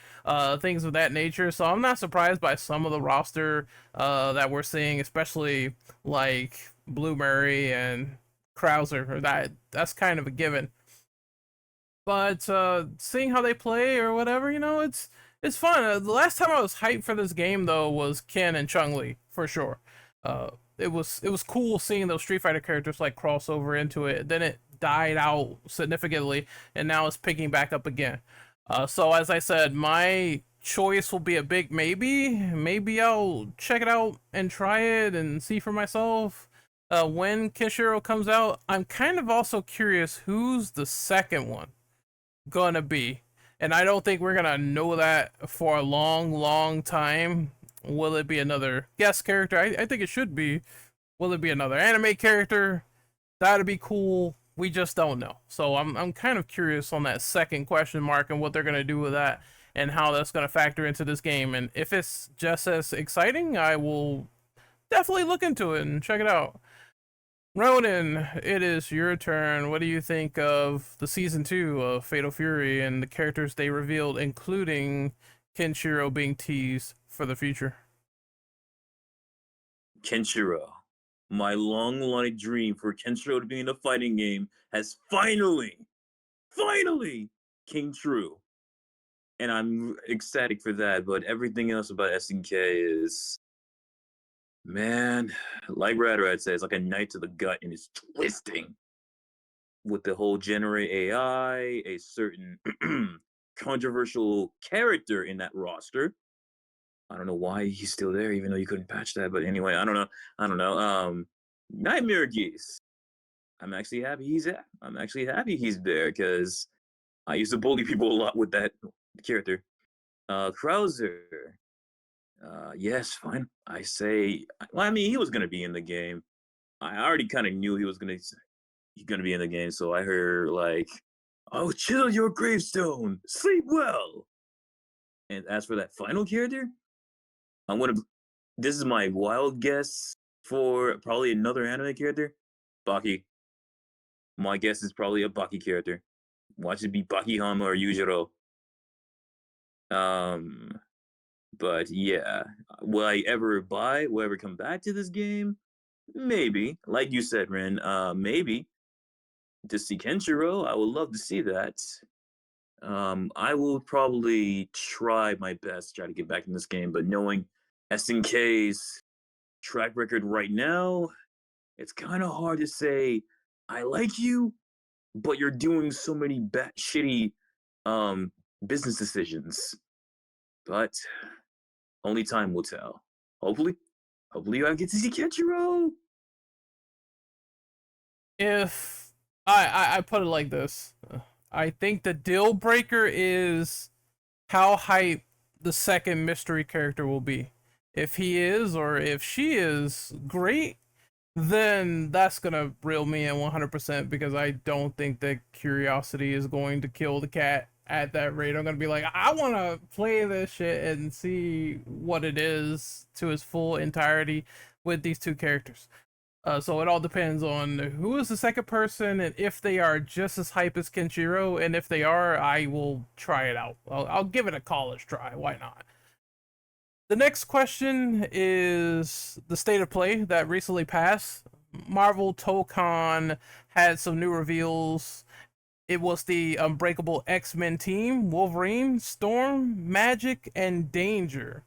things of that nature. So I'm not surprised by some of the roster that we're seeing, especially like Blue Murray and Krauser. That's kind of a given. But seeing how they play or whatever, it's fun. The last time I was hyped for this game though was Ken and Chun Li for sure. It was cool seeing those Street Fighter characters like cross over into it. Then it died out significantly, and now it's picking back up again. So as I said, my choice will be a big maybe. Maybe I'll check it out and try it and see for myself. When Kenshiro comes out, I'm kind of also curious who's the second one gonna be. And I don't think we're gonna know that for a long, long time. Will it be another guest character? I think it should be. Will it be another anime character? That'd be cool. We just don't know. So I'm kind of curious on that second question mark and what they're gonna do with that and how that's gonna factor into this game. And if it's just as exciting, I will definitely look into it and check it out. Ronan, it is your turn. What do you think of the season 2 of Fatal Fury and the characters they revealed, including Kenshiro being teased for the future? Kenshiro. My long-wanted dream for Kenshiro to be in a fighting game has finally came true. And I'm ecstatic for that, but everything else about SNK is, man, like Radrat said, it's like a knife to the gut, and it's twisting. With the whole generate AI, a certain controversial character in that roster. I don't know why he's still there, even though you couldn't patch that. But anyway, I don't know. Nightmare Geese. I'm actually happy he's there. I'm actually happy he's there because I used to bully people a lot with that character. Krauser. Yes, fine. I say, well, I mean, he was gonna be in the game. I already kind of knew he's gonna be in the game, so I heard like, "Oh, chill your gravestone, sleep well." And as for that final character, I'm gonna. This is my wild guess for probably another anime character, Baki. My guess is probably a Baki character. Watch it be Baki Hama or Yujiro. Um, but yeah, will I ever buy? Will I ever come back to this game? Maybe. Like you said, Ren. Maybe. to see Kenshiro. I would love to see that. I will probably try my best to try to get back in this game, but knowing SNK's track record right now, it's kind of hard to say I like you, but you're doing so many shitty um business decisions. But only time will tell. Hopefully, hopefully I get to see Kenshiro. If I put it like this, I think the deal breaker is how hype the second mystery character will be. If he is or if she is great, then that's gonna reel me in 100% because I don't think that curiosity is going to kill the cat at that rate. I'm gonna be like, I want to play this shit and see what it is to its full entirety with these two characters. So it all depends on who is the second person and if they are just as hype as Kenshiro. And if they are, I will try it out. I'll give it a college try. Why not? The next question is the state of play that recently passed. Marvel Tokon had some new reveals. It was the Unbreakable X-Men team, Wolverine, Storm, Magic, and Danger.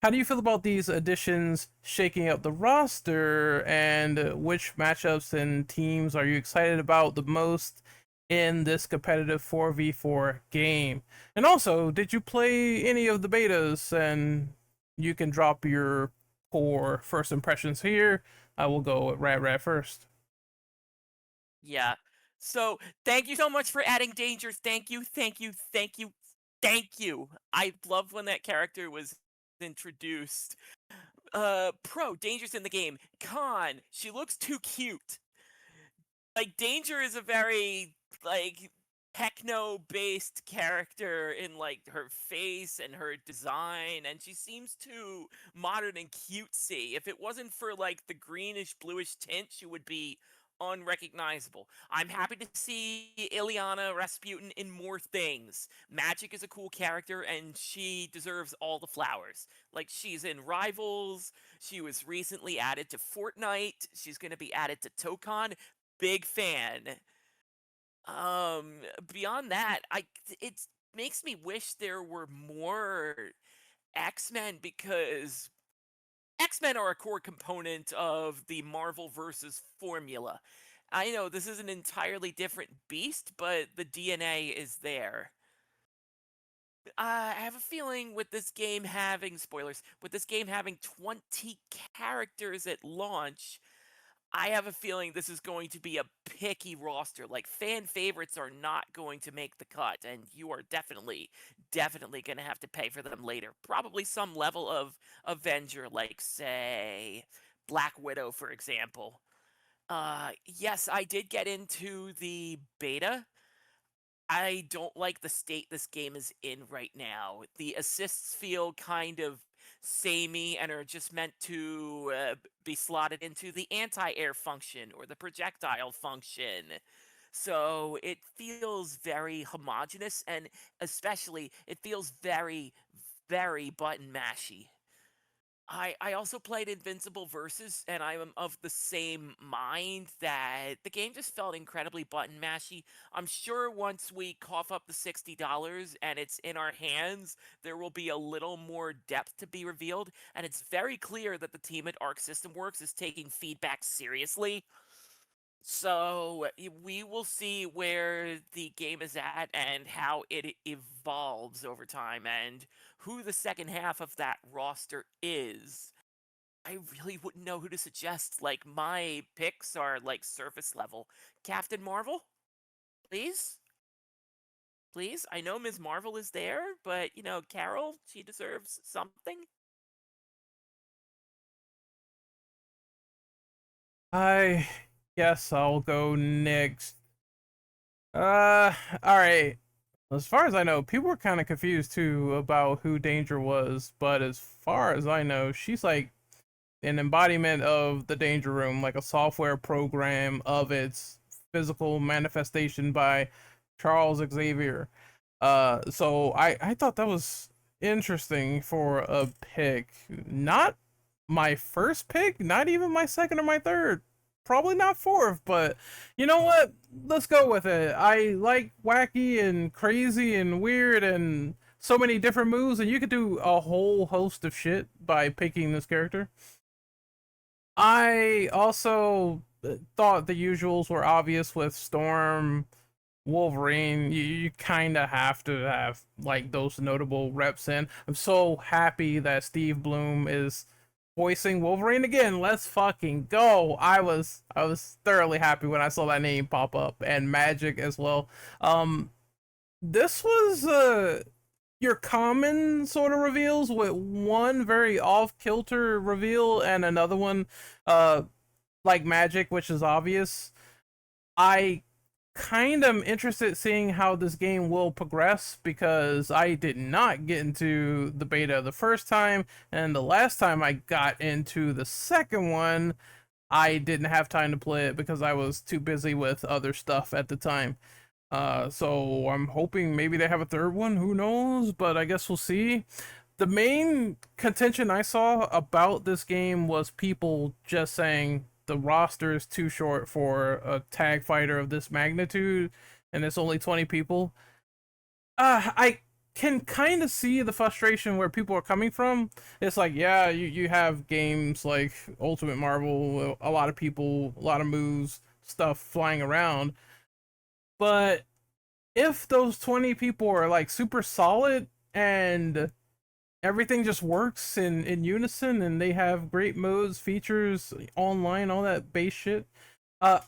How do you feel about these additions shaking up the roster, and which matchups and teams are you excited about the most in this competitive 4v4 game? And also, did you play any of the betas? And you can drop your core first impressions here. I will go with Rat first. Yeah. So thank you so much for adding Danger. Thank you, thank you, thank you, thank you. I loved when that character was introduced. Pro, Danger's in the game. Con, she looks too cute. Like, Danger is a very, like, techno-based character in, like, her face and her design, and she seems too modern and cutesy. If it wasn't for, like, the greenish-bluish tint, she would be unrecognizable. I'm happy to see Ileana Rasputin in more things. Magic is a cool character, and she deserves all the flowers. Like, she's in Rivals, she was recently added to Fortnite, she's gonna be added to Tokon. Big fan. Beyond that, it makes me wish there were more X-Men because X-Men are a core component of the Marvel versus formula. I know this is an entirely different beast, but the DNA is there. I have a feeling with this game having spoilers, with this game having 20 characters at launch, I have a feeling this is going to be a picky roster. Like, fan favorites are not going to make the cut, and you are definitely going to have to pay for them later. Probably some level of Avenger, like, say, Black Widow, for example. Yes, I did get into the beta. I don't like the state this game is in right now. The assists feel kind of samey and are just meant to be slotted into the anti-air function or the projectile function. So it feels very homogenous, and especially it feels very, very button mashy. I also played Invincible Versus, and I am of the same mind that the game just felt incredibly button mashy. I'm sure once we cough up the $60 and it's in our hands, there will be a little more depth to be revealed, and it's very clear that the team at Arc System Works is taking feedback seriously. So we will see where the game is at and how it evolves over time and who the second half of that roster is. I really wouldn't know who to suggest. Like, my picks are like surface level. Captain Marvel? Please? Please? I know Ms. Marvel is there, but you know, Carol, she deserves something. I guess I'll go next. All right. As far as I know, people were kind of confused too about who Danger was, but as far as I know, she's like an embodiment of the Danger Room, like a software program of its physical manifestation by Charles Xavier. So I thought that was interesting for a pick. Not my first pick, not even my second or my third. probably not fourth, but you know what? Let's go with it. I like wacky and crazy and weird and so many different moves, and you could do a whole host of shit by picking this character. I also thought the usuals were obvious with Storm, Wolverine. You kind of have to have like those notable reps in. I'm so happy that Steve Bloom is voicing Wolverine again. Let's fucking go. I was thoroughly happy when I saw that name pop up, and Magic as well. This was your common sort of reveals, with one very off kilter reveal and another one uh like Magic, which is obvious. I kind of interested seeing how this game will progress, because I did not get into the beta the first time, and the last time I got into the second one, I didn't have time to play it because I was too busy with other stuff at the time. So I'm hoping maybe they have a third one. Who knows? But I guess we'll see. The main contention I saw about this game was people just saying the roster is too short for a tag fighter of this magnitude, and it's only 20 people. I can kind of see the frustration where people are coming from. It's like, yeah, you have games like Ultimate Marvel, a lot of people, a lot of moves, stuff flying around. But if those 20 people are like super solid and everything just works in unison, and they have great modes, features, online, all that base shit, uh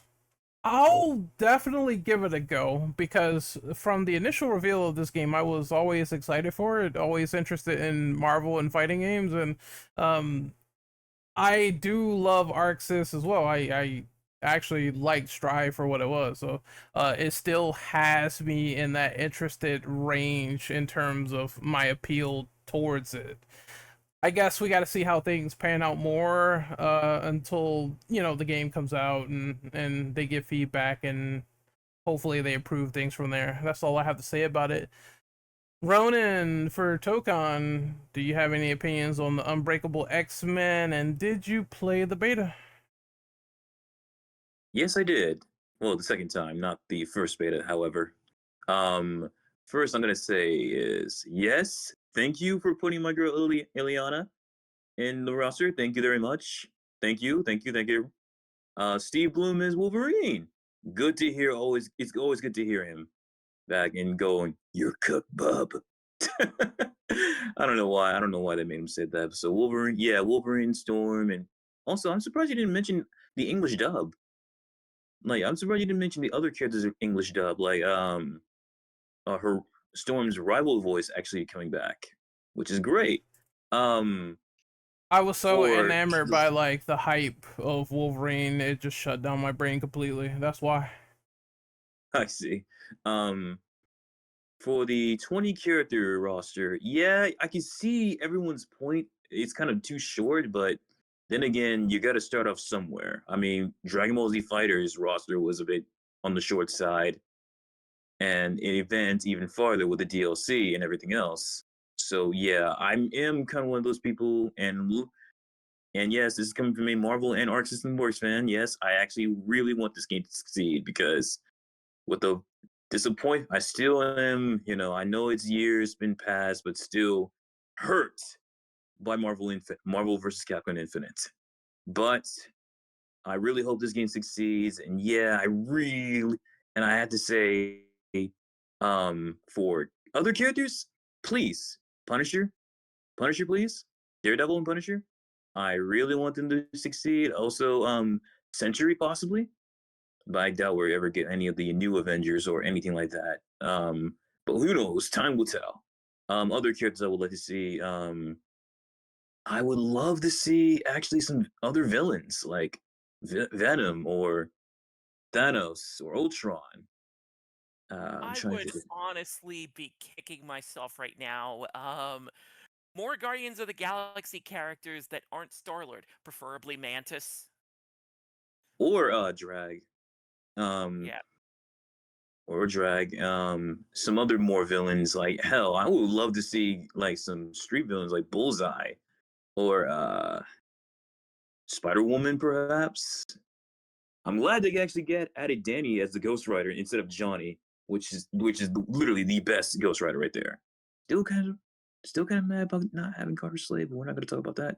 I'll definitely give it a go, because from the initial reveal of this game I was always excited for it, always interested in Marvel and fighting games, and um I do love Arxis as well. I actually liked Strive for what it was, so it still has me in that interested range in terms of my appeal towards it. I guess we got to see how things pan out more until the game comes out, and they give feedback, and hopefully they improve things from there. That's all I have to say about it. Ronan, for Tokon, do you have any opinions on the Unbreakable X-Men, and did you play the beta? Yes, I did. Well, the second time, not the first beta, however. Um, First, I'm gonna say is yes. Thank you for putting my girl Ileana in the roster. Thank you very much. Thank you, thank you, thank you. Steve Bloom is Wolverine. Good to hear. It's always good to hear him back and going, "You're cooked, bub." I don't know why. I don't know why they made him say that. So Wolverine, yeah, Wolverine, Storm, and also I'm surprised you didn't mention the English dub. Like, I'm surprised you didn't mention the other characters are English dub. Like, her Storm's rival voice actually coming back, which is great. Um, I was so for enamored by like the hype of Wolverine, it just shut down my brain completely. That's why. I see. Um, for the 20 character roster, yeah, I can see everyone's point. It's kind of too short, but then again, you got to start off somewhere. I mean, Dragon Ball Z Fighters roster was a bit on the short side, and it advanced even farther with the DLC and everything else. So yeah, I am kind of one of those people, and yes, this is coming from a Marvel and Arc System Works fan. Yes, I actually really want this game to succeed, because with the disappointment, I still am. I know it's years been past, but still hurt by Marvel versus Capcom Infinite. But I really hope this game succeeds. And yeah, and I had to say, for other characters, please, Punisher, Punisher, please, Daredevil and Punisher. I really want them to succeed. Also, Century possibly, but I doubt we'll ever get any of the new Avengers or anything like that. But who knows? Time will tell. Other characters I would like to see. I would love to see actually some other villains like Venom or Thanos or Ultron. I'm I trying to would think of honestly be kicking myself right now. More Guardians of the Galaxy characters that aren't Star-Lord, preferably Mantis. or Drag. Um, Yeah, or Drag. Some other more villains like hell. I would love to see like some street villains like Bullseye or Spider Woman, perhaps. I'm glad they actually added Danny as the Ghost Rider instead of Johnny, which is literally the best Ghost Rider right there. Still kind of mad about not having Carter Slade, but we're not going to talk about that.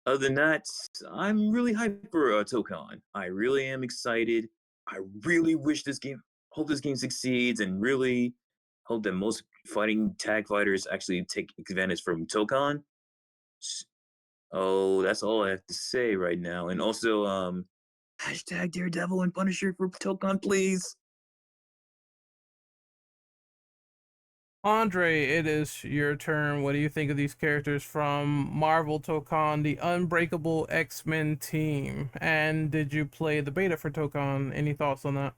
Other than that, I'm really hyped for Tokon. I really am excited. I really hope this game succeeds, and really hope that most fighting tag fighters actually take advantage from Tokon. Oh, that's all I have to say right now. And also, hashtag Daredevil and Punisher for Tokon, please. Andre, it is your turn. What do you think of these characters from Marvel Tokon, the Unbreakable X-Men team? And did you play the beta for Tokon? Any thoughts on that?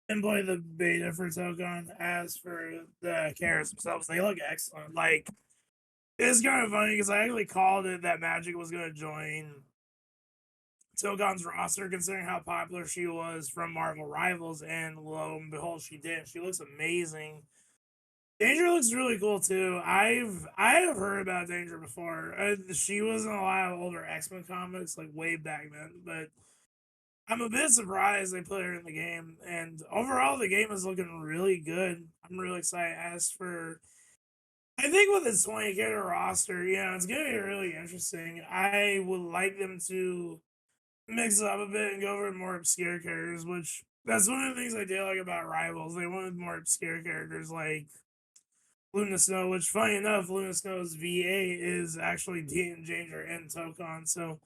And play the beta for Tokon. As for the characters themselves, they look excellent. Like, it's kind of funny because I actually called it that Magic was going to join Tokon's roster, considering how popular she was from Marvel Rivals, and lo and behold, she did. She looks amazing. Danger looks really cool too. I have heard about Danger before. She was in a lot of older X-Men comics, like way back then. But I'm a bit surprised they put her in the game. And overall, the game is looking really good. I'm really excited. As for, I think with this 20 character roster, it's gonna be really interesting. I would like them to mix it up a bit and go over more obscure characters, which that's one of the things I do like about Rivals. They wanted more obscure characters like Luna Snow, which funny enough, Luna Snow's VA is actually Danger and Tokon, so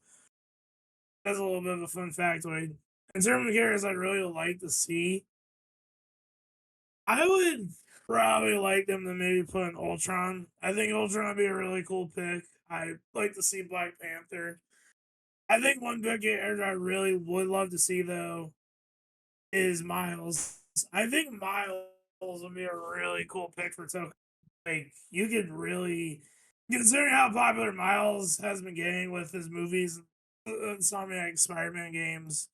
that's a little bit of a fun factoid. In terms of characters I'd really like to see, I would probably like them to maybe put in Ultron. I think Ultron would be a really cool pick. I'd like to see Black Panther. I think one big character I really would love to see though is Miles. I think Miles would be a really cool pick for Tokyo. Like, you could really, considering how popular Miles has been getting with his movies, Insomniac Spider-Man games,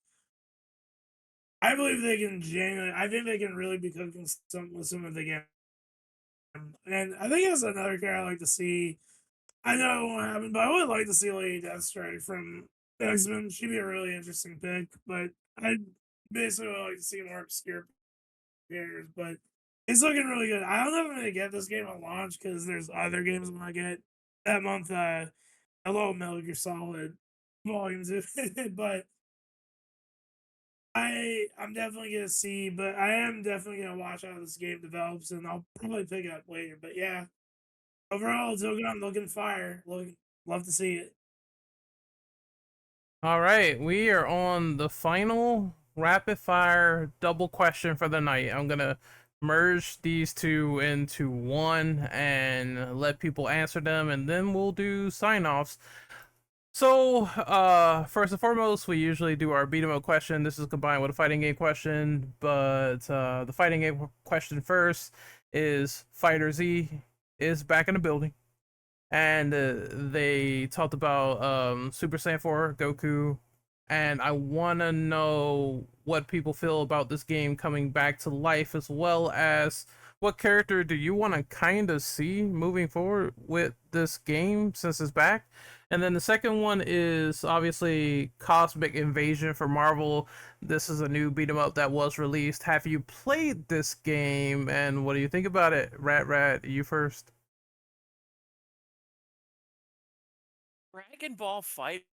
I believe they can genuinely. I think they can really be cooking some with some of the game. And I think that's another character I'd like to see. I know it won't happen, but I would like to see Lady Deathstrike from X-Men. She'd be a really interesting pick, but I basically would like to see more obscure characters. But it's looking really good. I don't know if I'm gonna get this game on launch because there's other games I'm gonna get that month. Hello, Metal Gear Solid Volume 2, but I'm definitely gonna see. But I am definitely gonna watch how this game develops, and I'll probably pick it up later. But yeah, overall, it's looking fire. Love to see it. All right, we are on the final rapid fire double question for the night. I'm gonna merge these two into one and let people answer them, and then we'll do sign offs. So, first and foremost, we usually do our beat 'em up question. This is combined with a fighting game question, but the fighting game question first is Fighter Z is back in the building, and they talked about Super Saiyan 4 Goku, and I want to know what people feel about this game coming back to life, as well as what character do you want to kind of see moving forward with this game since it's back. And then the second one is obviously Cosmic Invasion for Marvel. This is a new beat 'em up that was released. Have you played this game, and what do you think about it? Rat, you first. Dragon Ball Fighters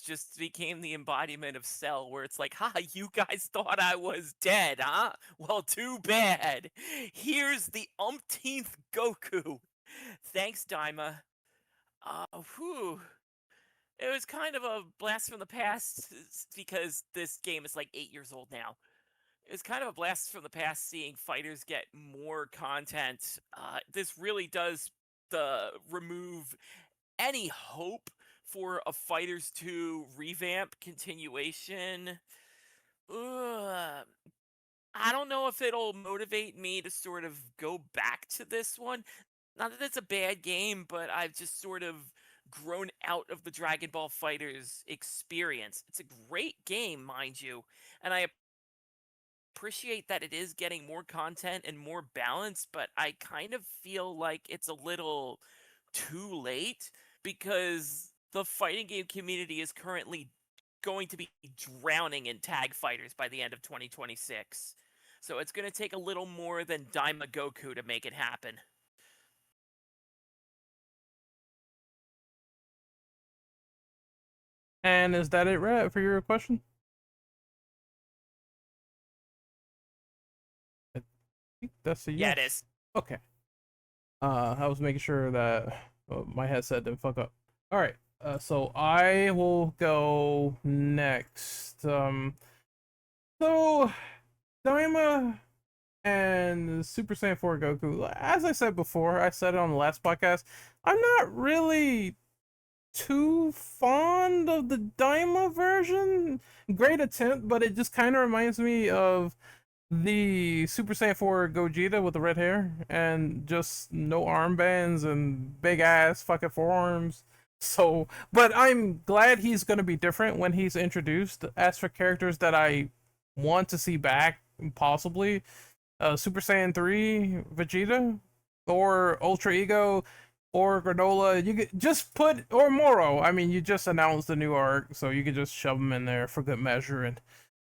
just became the embodiment of Cell, where it's like, ha, you guys thought I was dead, huh? Well, too bad. Here's the umpteenth Goku. Thanks, Daima. Whew. It was kind of a blast from the past because this game is like 8 years old now. It was kind of a blast from the past seeing fighters get more content. This really does remove any hope for a Fighters 2 revamp continuation. Ugh. I don't know if it'll motivate me to sort of go back to this one. Not that it's a bad game, but I've just sort of grown out of the Dragon Ball Fighters experience. It's a great game, mind you, and I appreciate that it is getting more content and more balance, but I kind of feel like it's a little too late because the fighting game community is currently going to be drowning in tag fighters by the end of 2026. So it's going to take a little more than Daima Goku to make it happen. And is that it, Rat, for your question? I think that's a yes. Yeah, it is. Okay. I was making sure that my headset didn't fuck up. All right. So I will go next. So Daima and Super Saiyan 4 Goku. As I said before, I said it on the last podcast, I'm not really too fond of the Daima version. Great attempt, but it just kind of reminds me of the Super Saiyan 4 Gogeta with the red hair and just no armbands and big ass fucking forearms. So, but I'm glad he's going to be different when he's introduced. As for characters that I want to see back, possibly Super Saiyan 3 Vegeta or Ultra Ego or Granola, you could just put, or Moro. I mean, you just announced the new arc, so you could just shove them in there for good measure and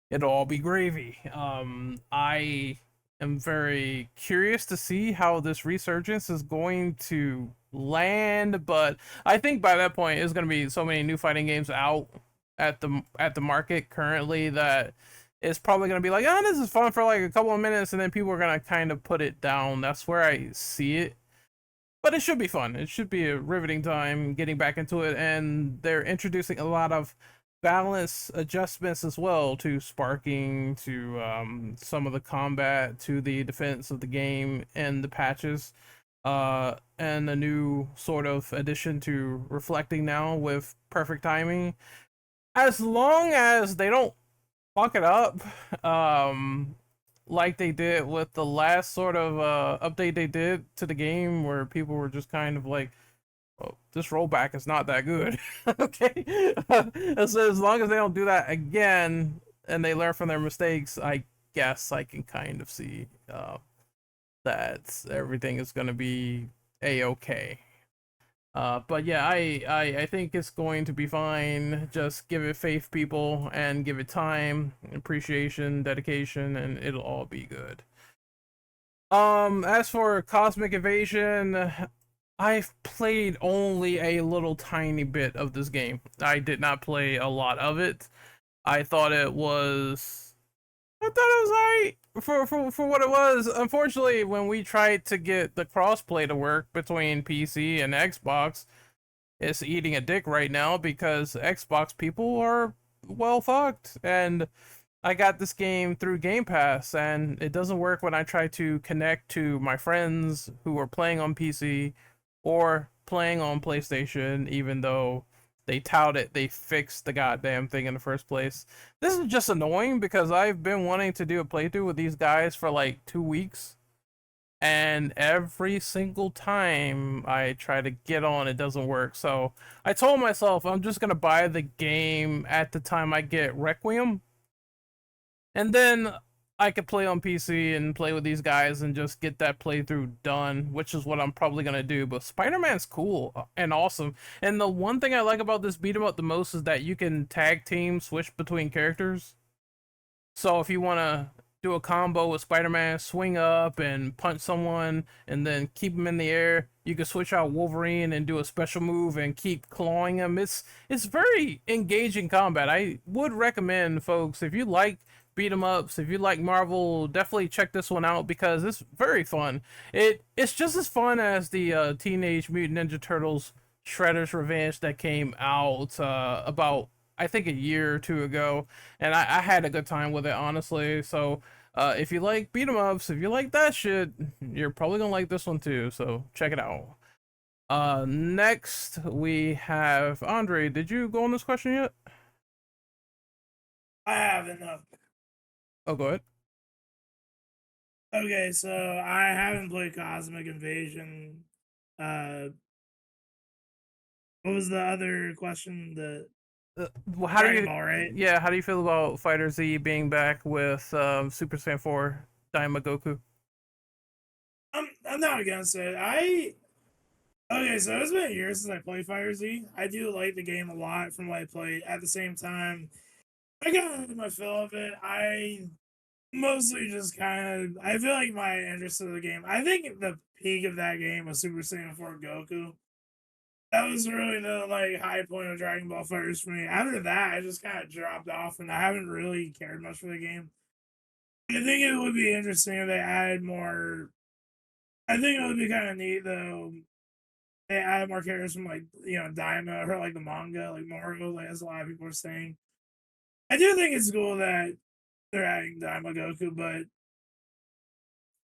it'll all be gravy. I am very curious to see how this resurgence is going to land, but I think by that point there's going to be so many new fighting games out at the market currently that it's probably going to be like, oh, this is fun for like a couple of minutes, and then people are going to kind of put it down. That's where I see it. But it should be fun. It should be a riveting time getting back into it, and they're introducing a lot of balance adjustments as well to sparking, to some of the combat, to the defense of the game and the patches, and a new sort of addition to reflecting now with perfect timing. As long as they don't fuck it up, like they did with the last sort of update they did to the game, where people were just kind of like, oh, this rollback is not that good. Okay. So as long as they don't do that again and they learn from their mistakes, I guess I can kind of see that everything is going to be a-okay. But yeah, I think it's going to be fine. Just give it faith, people, and give it time, appreciation, dedication, and it'll all be good. As for Cosmic Invasion, I've played only a little tiny bit of this game. I did not play a lot of it. I thought it was alright for what it was. Unfortunately, when we tried to get the crossplay to work between PC and Xbox, it's eating a dick right now because Xbox people are well fucked. And I got this game through Game Pass, and it doesn't work when I try to connect to my friends who are playing on PC or playing on PlayStation, even though they tout it, they fixed the goddamn thing in the first place. This is just annoying because I've been wanting to do a playthrough with these guys for like 2 weeks, and every single time I try to get on, it doesn't work. So I told myself I'm just gonna buy the game at the time I get Requiem, and then I could play on PC and play with these guys and just get that playthrough done, which is what I'm probably gonna do. But Spider-Man's cool and awesome. And the one thing I like about this beat 'em up the most is that you can tag team switch between characters. So if you wanna do a combo with Spider-Man, swing up and punch someone and then keep him in the air, you can switch out Wolverine and do a special move and keep clawing him. It's very engaging combat. I would recommend, folks, if you like beat 'em ups, if you like Marvel, definitely check this one out because it's very fun. It's just as fun as the Teenage Mutant Ninja Turtles Shredder's Revenge that came out about, I think, a year or two ago, and I had a good time with it, honestly. So if you like beat 'em ups, if you like that shit, you're probably gonna like this one too, so check it out. Next we have Andre. Did you go on this question yet? I haven't. Oh, go ahead. Okay, so I haven't played Cosmic Invasion. What was the other question? Well, how do Dragon you, Ball, right? yeah, how do you feel about Fighter Z being back with Super Saiyan 4 Daima Goku? I'm not against it. Okay, so it's been years since I played Fire Z. I do like the game a lot from what I played. At the same time, I got my fill of it. I mostly just kind of, I feel like my interest in the game, I think the peak of that game was Super Saiyan 4 Goku. That was really the like high point of Dragon Ball Fighters for me. After that, I just kind of dropped off, and I haven't really cared much for the game. I think it would be interesting if they added more. I think it would be kind of neat though. They added more characters from like Daima or like the manga, like Moro, like as a lot of people are saying. I do think it's cool that they're adding Daima Goku, but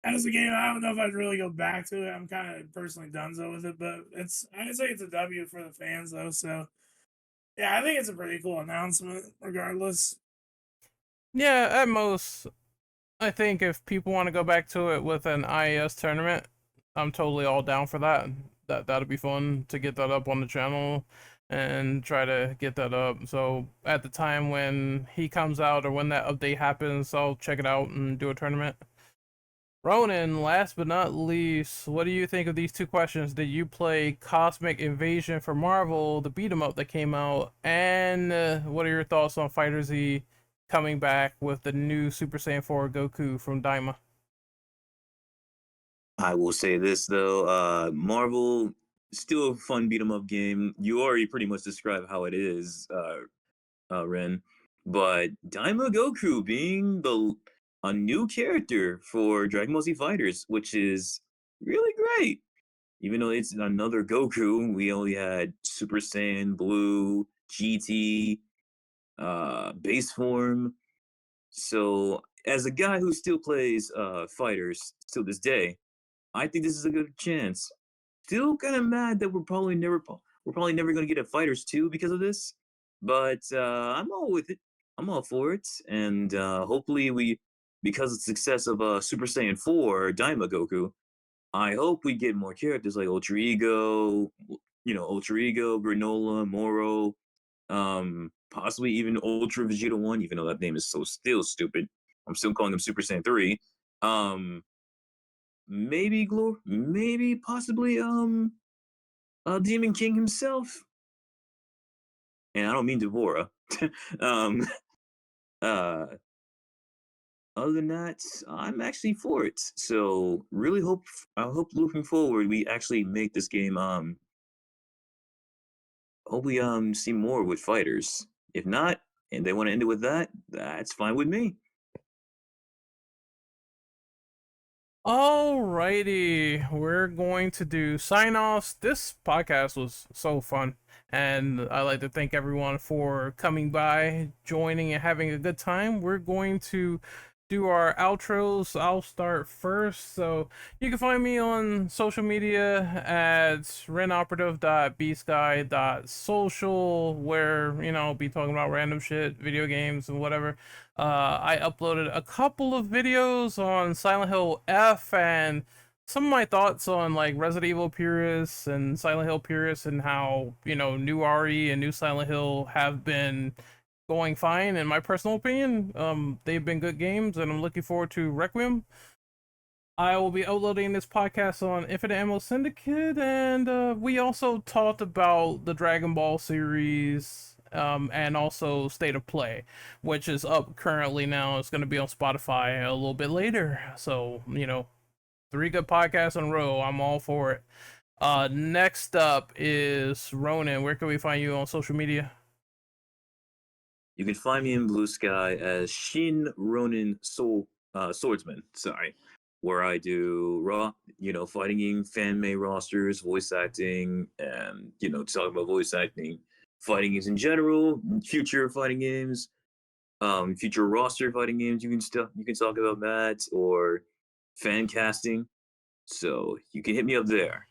as a game, I don't know if I'd really go back to it. I'm kind of personally donezo with it, but I'd say it's a W for the fans though. So yeah, I think it's a pretty cool announcement, regardless. Yeah, at most, I think if people want to go back to it with an IES tournament, I'm totally all down for that. That'd be fun to get that up on the channel and try to get that up. So at the time when he comes out or when that update happens, I'll check it out and do a tournament. Ronan, last but not least, what do you think of these two questions? Did you play Cosmic Invasion for Marvel, the beat 'em up that came out? And what are your thoughts on Fighter Z coming back with the new Super Saiyan 4 Goku from Daima? I will say this though, Marvel still a fun beat 'em up game. You already pretty much described how it is, Ren. But Daima Goku being a new character for Dragon Ball Z Fighters, which is really great. Even though it's another Goku, we only had Super Saiyan Blue, GT, base form. So as a guy who still plays fighters till this day, I think this is a good chance. Still kind of mad that we're probably never going to get a fighters 2 because of this, but I'm all with it. I'm all for it, and hopefully we, because of the success of Super Saiyan 4 Daima Goku, I hope we get more characters like Ultra Ego, Ultra Ego, Granola, Moro, possibly even Ultra Vegeta 1, even though that name is so still stupid. I'm still calling him Super Saiyan 3. Um, maybe possibly Demon King himself. And I don't mean Devora. um, uh, other than that, I'm actually for it. So I hope looking forward we actually make this game. Hope we see more with fighters. If not, and they want to end it with that, that's fine with me. Alrighty, we're going to do sign offs. This podcast was so fun, and I'd like to thank everyone for coming by, joining, and having a good time. We're going to do our outros. I'll start first. So you can find me on social media at renoperative.bsky.social, where I'll be talking about random shit, video games, and whatever. I uploaded a couple of videos on Silent Hill F and some of my thoughts on like Resident Evil purists and Silent Hill purists and how new RE and new Silent Hill have been going fine in my personal opinion. They've been good games, and I'm looking forward to Requiem. I will be uploading this podcast on Infinite Ammo Syndicate, and we also talked about the Dragon Ball series, and also State of Play, which is up currently now. It's going to be on Spotify a little bit later. So, 3 good podcasts in a row. I'm all for it. Next up is Ronan. Where can we find you on social media? You can find me in Blue Sky as Shin Ronin Swordsman. Sorry, where I do fighting game, fan made rosters, voice acting, and talk about voice acting, fighting games in general, future fighting games, future roster fighting games. You can talk about that or fan casting. So you can hit me up there.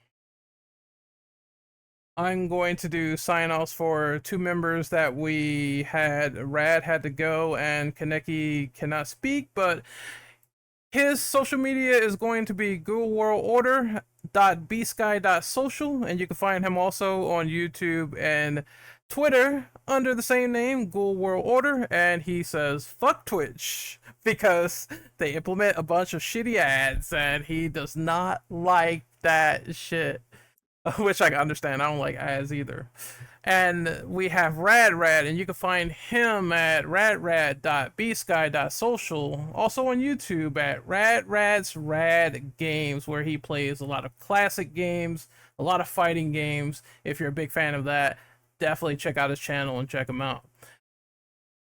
I'm going to do sign-offs for 2 members that we had. Rad had to go and Kaneki cannot speak, but his social media is going to be googleworldorder.bsky.social, and you can find him also on YouTube and Twitter under the same name, Google World Order, and he says fuck Twitch because they implement a bunch of shitty ads and he does not like that shit. which I can understand. I don't like ads either. And we have Rad, and you can find him at radrad.bsky.social. Also on YouTube at Rad's Rad Games, where he plays a lot of classic games, a lot of fighting games. If you're a big fan of that, definitely check out his channel and check him out.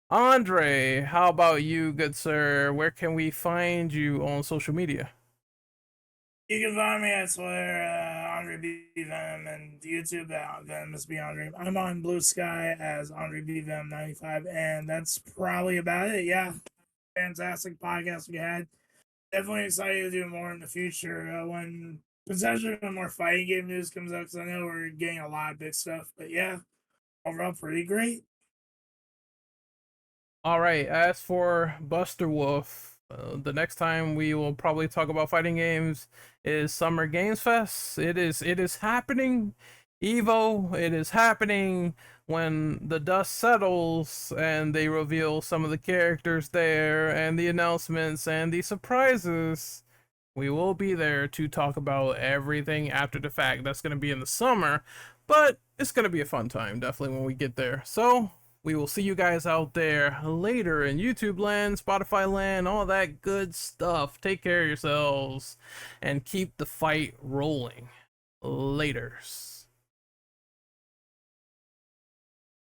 Andre, how about you, good sir? Where can we find you on social media? You can find me at Twitter, Andre B. Venom, and YouTube at Venomous B. Andre. I'm on Blue Sky as Andre B. Venom 95, and that's probably about it. Yeah, fantastic podcast we had. Definitely excited to do more in the future when potentially when more fighting game news comes out, because I know we're getting a lot of big stuff. But yeah, overall, pretty great. All right, as for Buster Wolf, the next time we will probably talk about fighting games is Summer Games Fest. It is happening. Evo, it is happening. When the dust settles and they reveal some of the characters there and the announcements and the surprises, we will be there to talk about everything after the fact. That's going to be in the summer, but it's going to be a fun time, definitely, when we get there. So we will see you guys out there later in YouTube land, Spotify land, all that good stuff. Take care of yourselves and keep the fight rolling. Laters.